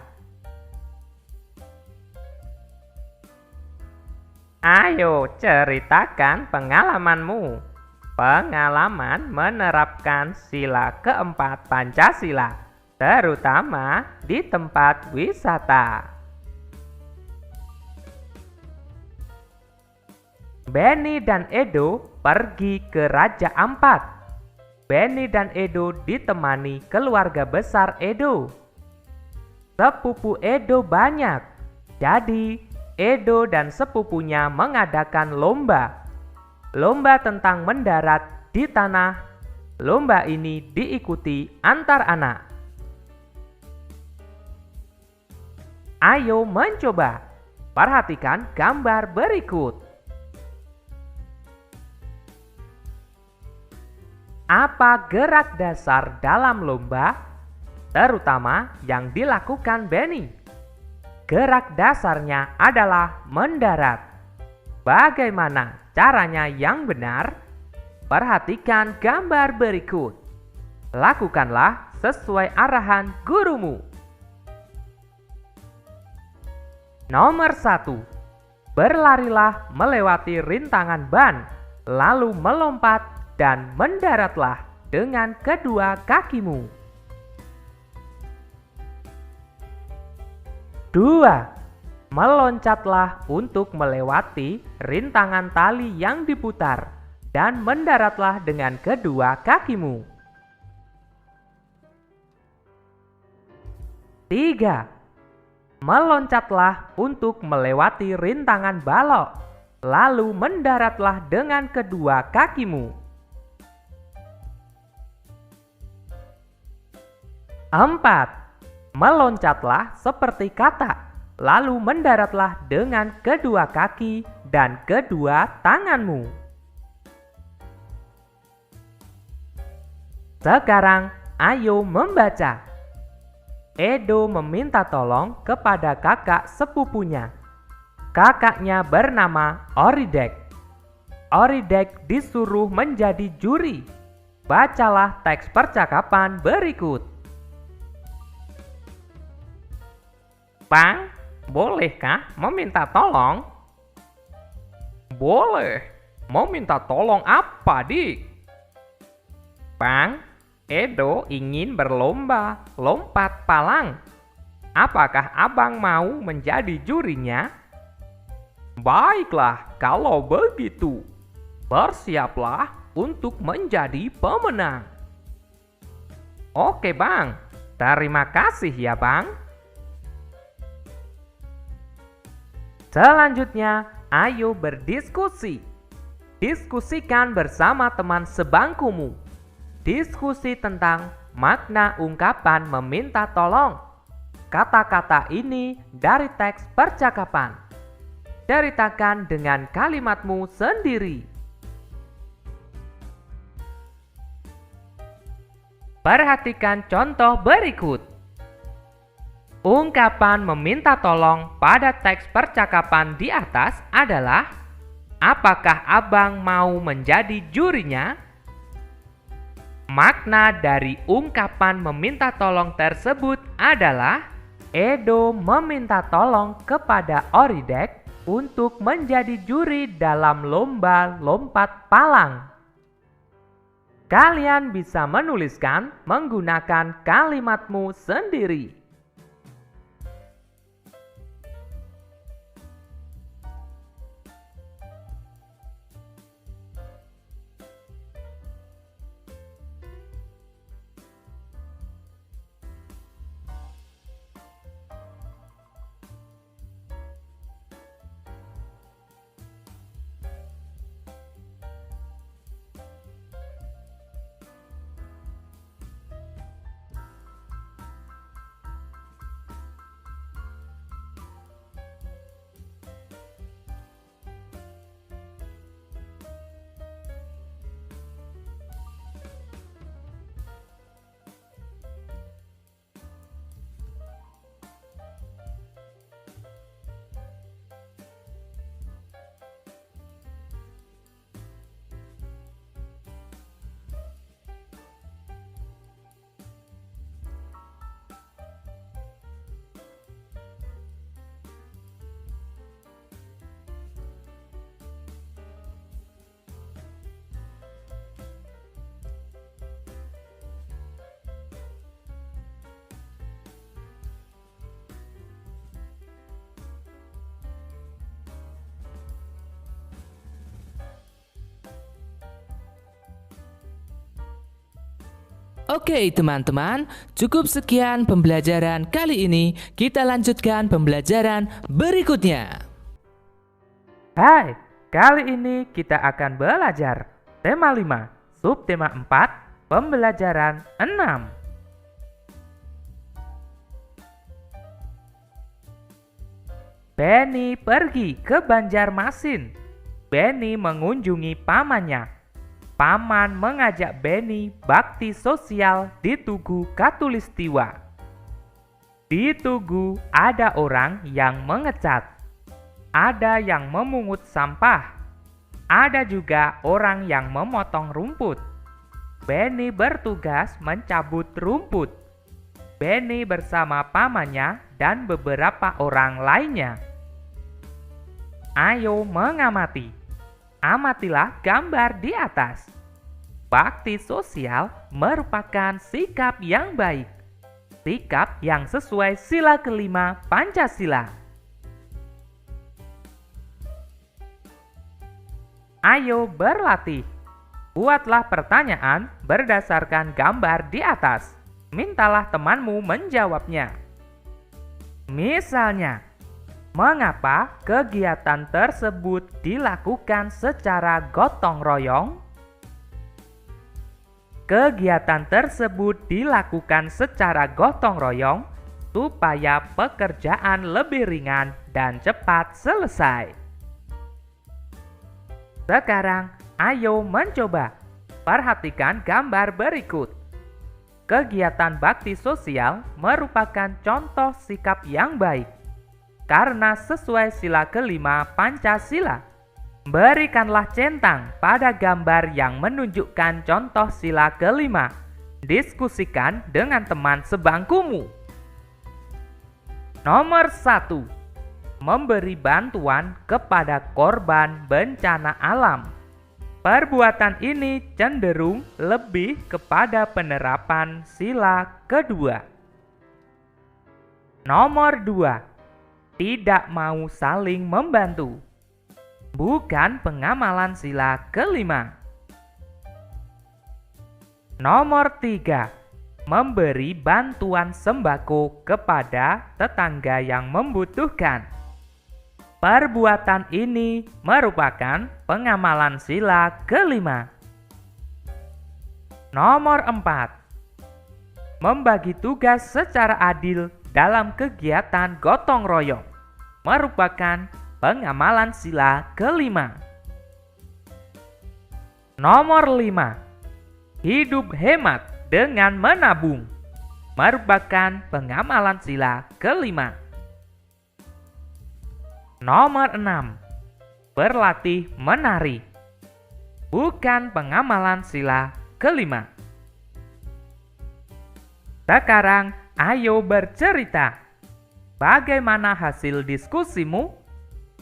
Ayo ceritakan pengalamanmu. Pengalaman menerapkan sila keempat Pancasila, terutama di tempat wisata. Benny dan Edo pergi ke Raja Ampat. Benny dan Edo ditemani keluarga besar Edo. Sepupu Edo banyak, jadi Edo dan sepupunya mengadakan lomba. Lomba tentang mendarat di tanah. Lomba ini diikuti antar anak. Ayo mencoba. Perhatikan gambar berikut. Apa gerak dasar dalam lomba, terutama yang dilakukan Benny? Gerak dasarnya adalah mendarat. Bagaimana caranya yang benar? Perhatikan gambar berikut. Lakukanlah sesuai arahan gurumu. Nomor 1. Berlarilah melewati rintangan ban, lalu melompat dan mendaratlah dengan kedua kakimu. 2. Meloncatlah untuk melewati rintangan tali yang diputar dan mendaratlah dengan kedua kakimu. 3. Meloncatlah untuk melewati rintangan balok, lalu mendaratlah dengan kedua kakimu. 4. Meloncatlah seperti katak, lalu mendaratlah dengan kedua kaki dan kedua tanganmu. Sekarang, ayo membaca. Edo meminta tolong kepada kakak sepupunya. Kakaknya bernama Oridek. Oridek disuruh menjadi juri. Bacalah teks percakapan berikut. Bang, bolehkah meminta tolong? Boleh. Meminta tolong apa, Dik? Bang, Edo ingin berlomba lompat palang. Apakah abang mau menjadi jurinya? Baiklah, kalau begitu. Bersiaplah untuk menjadi pemenang. Oke, Bang. Terima kasih ya, Bang. Selanjutnya, ayo berdiskusi. Diskusikan bersama teman sebangkumu. Diskusi tentang makna ungkapan meminta tolong. Kata-kata ini dari teks percakapan. Ceritakan dengan kalimatmu sendiri. Perhatikan contoh berikut. Ungkapan meminta tolong pada teks percakapan di atas adalah, apakah abang mau menjadi jurinya? Makna dari ungkapan meminta tolong tersebut adalah Edo meminta tolong kepada Oridek untuk menjadi juri dalam lomba lompat palang. Kalian bisa menuliskan menggunakan kalimatmu sendiri. Oke teman-teman, cukup sekian pembelajaran kali ini. Kita lanjutkan pembelajaran berikutnya. Hai, kali ini kita akan belajar tema 5, subtema 4, pembelajaran 6. Benny pergi ke Banjarmasin. Benny mengunjungi pamannya. Paman mengajak Benny bakti sosial di Tugu Katulistiwa. Di Tugu ada orang yang mengecat, ada yang memungut sampah, ada juga orang yang memotong rumput. Benny bertugas mencabut rumput. Benny bersama pamannya dan beberapa orang lainnya. Ayo mengamati. Amatilah gambar di atas. Bakti sosial merupakan sikap yang baik, sikap yang sesuai sila kelima Pancasila. Ayo berlatih. Buatlah pertanyaan berdasarkan gambar di atas. Mintalah temanmu menjawabnya. Misalnya, mengapa kegiatan tersebut dilakukan secara gotong royong? Kegiatan tersebut dilakukan secara gotong royong supaya pekerjaan lebih ringan dan cepat selesai. Sekarang, ayo mencoba. Perhatikan gambar berikut. Kegiatan bakti sosial merupakan contoh sikap yang baik karena sesuai sila kelima Pancasila. Berikanlah centang pada gambar yang menunjukkan contoh sila kelima. Diskusikan dengan teman sebangkumu. Nomor 1. Memberi bantuan kepada korban bencana alam. Perbuatan ini cenderung lebih kepada penerapan sila kedua. Nomor 2. Tidak mau saling membantu. Bukan pengamalan sila kelima. Nomor 3. Memberi bantuan sembako kepada tetangga yang membutuhkan. Perbuatan ini merupakan pengamalan sila kelima. Nomor 4. Membagi tugas secara adil dalam kegiatan gotong royong merupakan pengamalan sila kelima. Nomor 5. Hidup hemat dengan menabung merupakan pengamalan sila kelima. Nomor 6. Berlatih menari bukan pengamalan sila kelima. Sekarang, ayo bercerita. Bagaimana hasil diskusimu?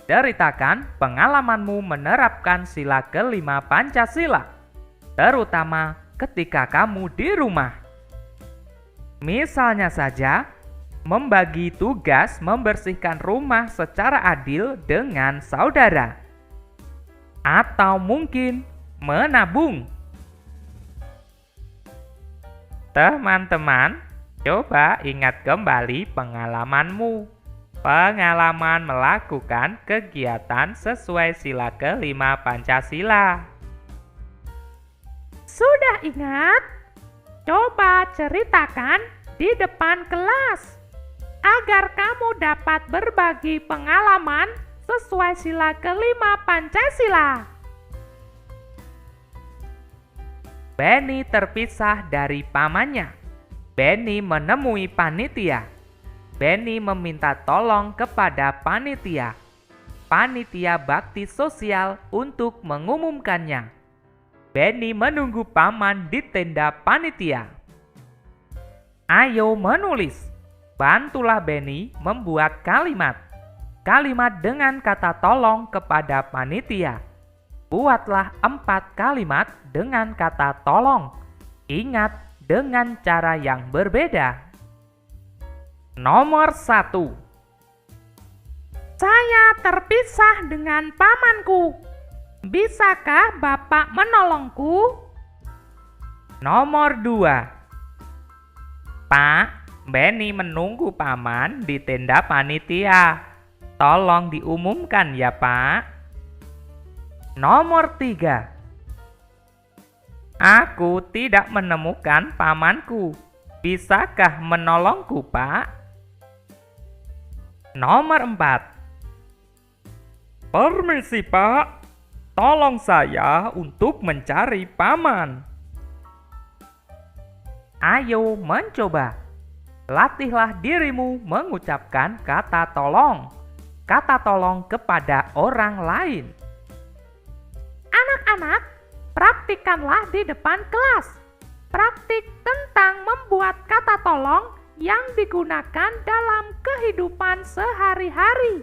Ceritakan pengalamanmu menerapkan sila kelima Pancasila, terutama ketika kamu di rumah. Misalnya saja, membagi tugas membersihkan rumah secara adil dengan saudara. Atau mungkin menabung. Teman-teman, coba ingat kembali pengalamanmu. Pengalaman melakukan kegiatan sesuai sila kelima Pancasila. Sudah ingat? Coba ceritakan di depan kelas agar kamu dapat berbagi pengalaman sesuai sila kelima Pancasila. Benny terpisah dari pamannya. Benny menemui panitia. Benny meminta tolong kepada panitia. Panitia bakti sosial untuk mengumumkannya. Benny menunggu paman di tenda panitia. Ayo menulis. Bantulah Benny membuat kalimat. Kalimat dengan kata tolong kepada panitia. Buatlah 4 kalimat dengan kata tolong. Ingat, dengan cara yang berbeda. Nomor 1. Saya terpisah dengan pamanku. Bisakah Bapak menolongku? Nomor 2. Pak, Benny menunggu paman di tenda panitia. Tolong diumumkan ya, Pak. Nomor 3. Aku tidak menemukan pamanku. Bisakah menolongku, Pak? Nomor 4. Permisi, Pak. Tolong saya untuk mencari paman. Ayo mencoba. Latihlah dirimu mengucapkan kata tolong. Kata tolong kepada orang lain. Anak-anak, praktikkanlah di depan kelas. Praktik tentang membuat kata tolong yang digunakan dalam kehidupan sehari-hari.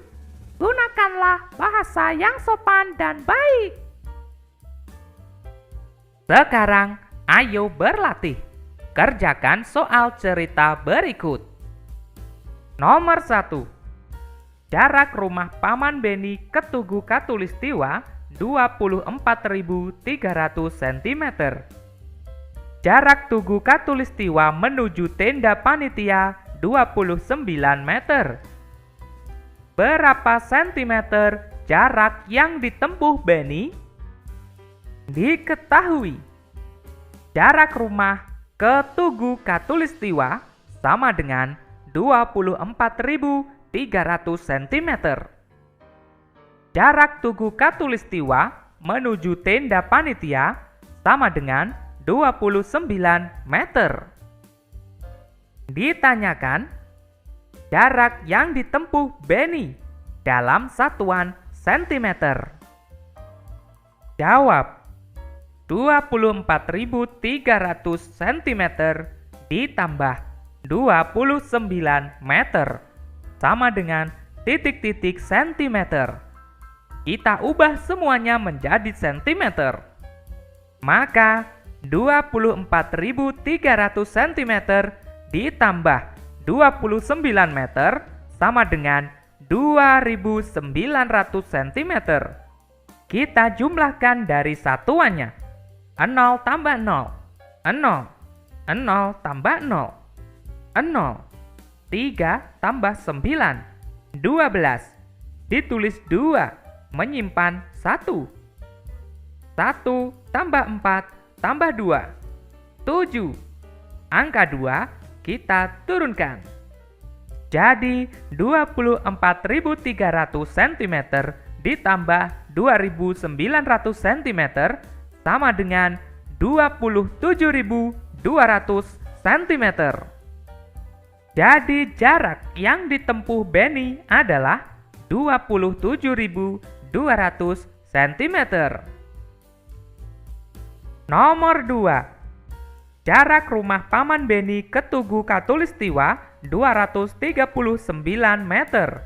Gunakanlah bahasa yang sopan dan baik. Sekarang, ayo berlatih. Kerjakan soal cerita berikut. Nomor 1. Jarak rumah Paman Benny ke Tugu Katulistiwa 24.300 cm. Jarak Tugu Katulistiwa menuju tenda panitia 29 meter. Berapa sentimeter jarak yang ditempuh Benny? Diketahui. Jarak rumah ke Tugu Katulistiwa sama dengan 24.300 cm. Jarak Tugu Katulistiwa menuju tenda panitia sama dengan 29 meter. Ditanyakan, jarak yang ditempuh Benny dalam satuan sentimeter. Jawab, 24.300 cm ditambah 29 meter sama dengan titik-titik sentimeter. Kita ubah semuanya menjadi sentimeter. Maka 24.300 cm ditambah 29 meter sama dengan 2.900 cm. Kita jumlahkan dari satuannya. 0 tambah 0, 0, 0 tambah 0, 0, 3 tambah 9, 12. Ditulis 2. Menyimpan 1. 1 tambah 4 tambah 2. 7. Angka 2 kita turunkan. Jadi 24.300 cm ditambah 2.900 cm sama dengan 27.200 cm. Jadi jarak yang ditempuh Benny adalah 27.200 cm. Nomor 2. Jarak rumah Paman Beni ke Tugu Katulistiwa 239 meter.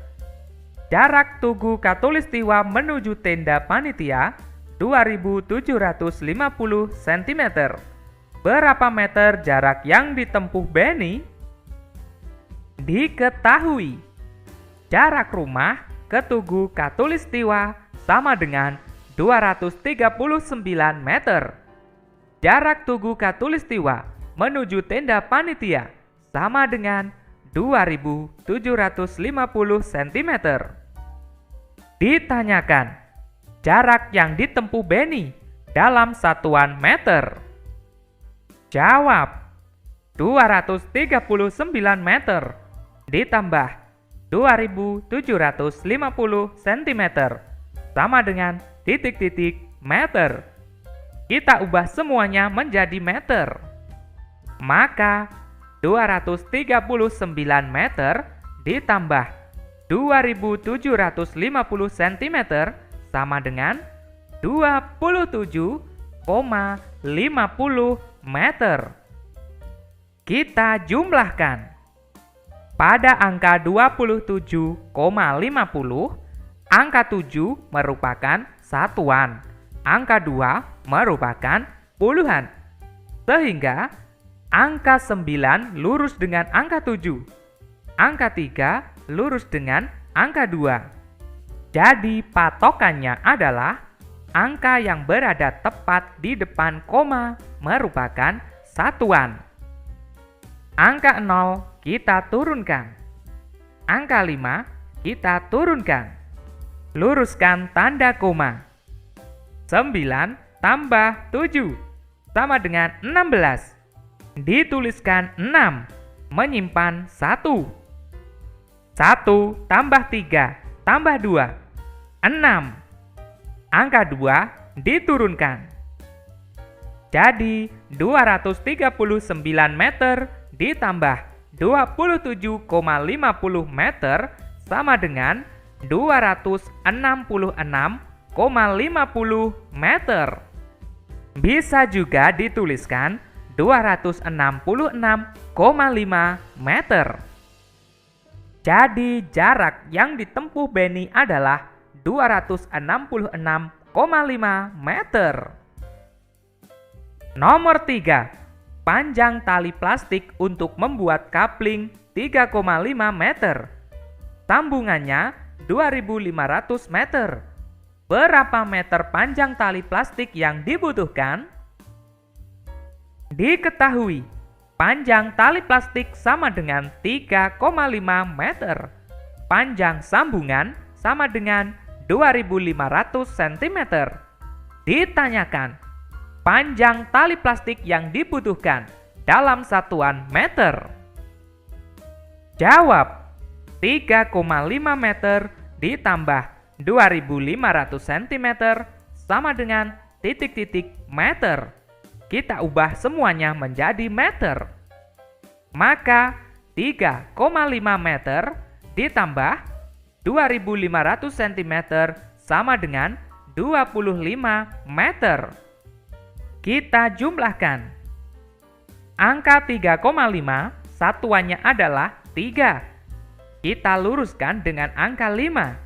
Jarak Tugu Katulistiwa menuju tenda panitia 2750 cm. Berapa meter jarak yang ditempuh Beni? Diketahui. Jarak rumah ke Tugu Katulistiwa sama dengan 239 meter. Jarak Tugu Katulistiwa menuju tenda panitia sama dengan 2750 cm. Ditanyakan, jarak yang ditempuh Beni dalam satuan meter. Jawab, 239 meter ditambah 2750 cm sama dengan titik-titik meter. Kita ubah semuanya menjadi meter. Maka 239 meter ditambah 2750 cm sama dengan 27,50 meter. Kita jumlahkan. Pada angka 27,50, angka 7 merupakan satuan. Angka 2 merupakan puluhan. Sehingga angka 9 lurus dengan angka 7. Angka 3 lurus dengan angka 2. Jadi patokannya adalah angka yang berada tepat di depan koma merupakan satuan. Angka 0 kita turunkan. Angka 5 kita turunkan. Luruskan tanda koma. 9 tambah 7 sama dengan 16. Dituliskan 6, menyimpan 1. 1 tambah 3 tambah 2, 6. Angka 2 diturunkan. Jadi 239 meter ditambah 27,50 meter sama dengan 266,50 meter. Bisa juga dituliskan 266,5 meter. Jadi jarak yang ditempuh Beni adalah 266,5 meter. Nomor 3. Panjang tali plastik untuk membuat kapling 3,5 meter. Sambungannya 2.500 meter. Berapa meter panjang tali plastik yang dibutuhkan? Diketahui, panjang tali plastik sama dengan 3,5 meter. Panjang sambungan sama dengan 2.500 cm. Ditanyakan, panjang tali plastik yang dibutuhkan dalam satuan meter. Jawab, 3,5 meter ditambah 2.500 cm sama dengan titik-titik meter. Kita ubah semuanya menjadi meter. Maka 3,5 meter ditambah 2.500 cm sama dengan 25 meter. Kita jumlahkan. Angka 3,5 satuannya adalah 3. Kita luruskan dengan angka 5.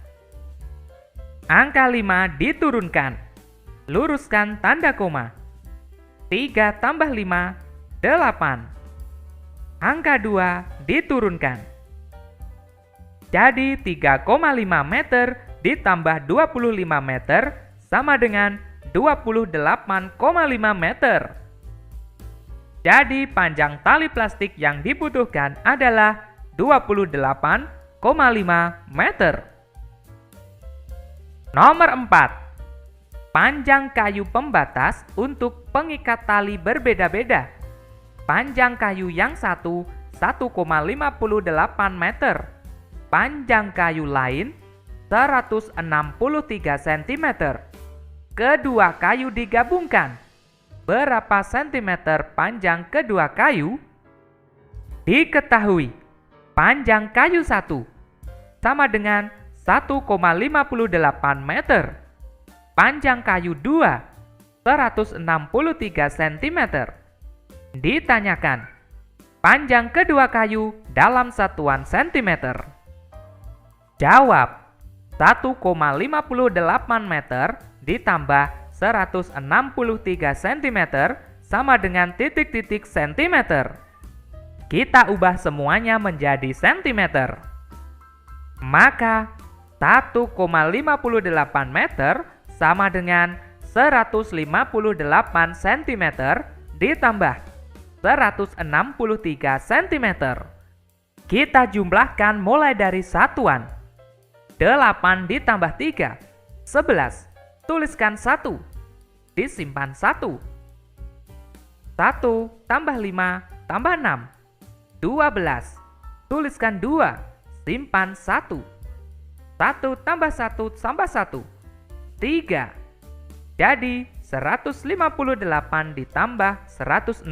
Angka 5 diturunkan. Luruskan tanda koma. 3 tambah 5, 8. Angka 2 diturunkan. Jadi 3,5 meter ditambah 25 meter sama dengan 28,5 meter. Jadi panjang tali plastik yang dibutuhkan adalah 28,5 meter. Nomor 4. Panjang kayu pembatas untuk pengikat tali berbeda-beda. Panjang kayu yang satu 1,58 meter. Panjang kayu lain 163 cm. Kedua kayu digabungkan. Berapa sentimeter panjang kedua kayu? Diketahui, panjang kayu 1 sama dengan 1,58 meter. Panjang kayu 2 163 cm. Ditanyakan, panjang kedua kayu dalam satuan sentimeter. Jawab, 1,58 meter ditambah 163 cm sama dengan titik-titik sentimeter. Kita ubah semuanya menjadi sentimeter. Maka 1,58 meter sama dengan 158 cm ditambah 163 cm. Kita jumlahkan mulai dari satuan. 8 ditambah 3, 11. Tuliskan 1, disimpan 1. 1 tambah 5 tambah 6, 12. Tuliskan 2, simpan 1. 1 tambah 1 tambah 1, 3. Jadi 158 ditambah 163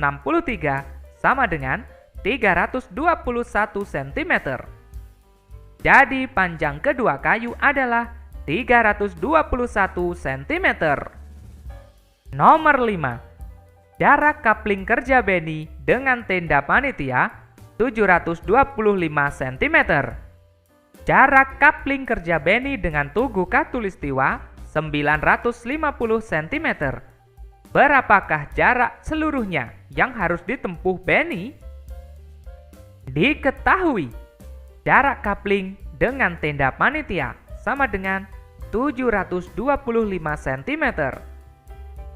sama dengan 321 cm. Jadi panjang kedua kayu adalah 321 cm. Nomor 5. Jarak kapling kerja Benny dengan tenda panitia 725 cm. Jarak kapling kerja Benny dengan tugu Katulistiwa 950 cm. Berapakah jarak seluruhnya yang harus ditempuh Benny? Diketahui, jarak kapling dengan tenda panitia sama dengan 725 cm.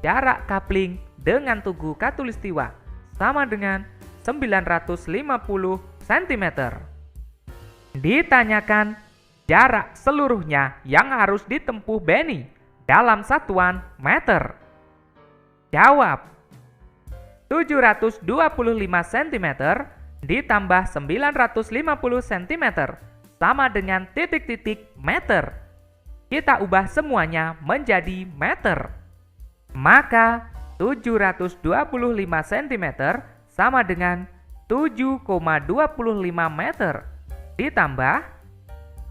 Jarak kapling dengan tugu Katulistiwa sama dengan 950 cm. Ditanyakan jarak seluruhnya yang harus ditempuh Benny dalam satuan meter. Jawab, 725 cm ditambah 950 cm sama dengan titik-titik meter. Kita ubah semuanya menjadi meter. Maka 725 cm sama dengan 7,25 meter ditambah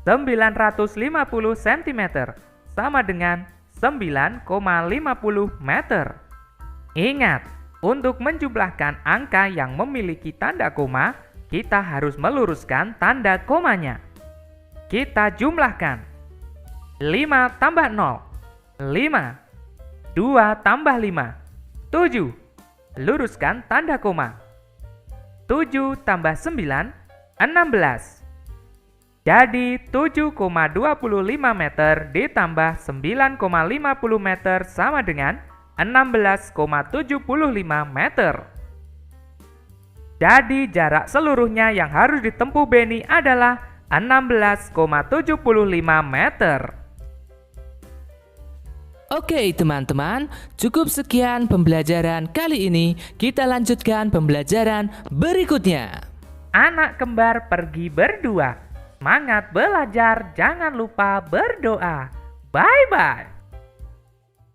950 cm sama dengan 9,50 meter. Ingat, untuk menjumlahkan angka yang memiliki tanda koma, kita harus meluruskan tanda komanya. Kita jumlahkan. 5 tambah 0, 5. 2 tambah 5, 7. Luruskan tanda koma. 7 tambah 9, 16. Jadi 7,25 meter ditambah 9,50 meter sama dengan 16,75 meter. Jadi jarak seluruhnya yang harus ditempuh Benny adalah 16,75 meter. Oke teman-teman, cukup sekian pembelajaran kali ini. Kita lanjutkan pembelajaran berikutnya. Anak kembar pergi berdua. Semangat belajar, jangan lupa berdoa. Bye-bye.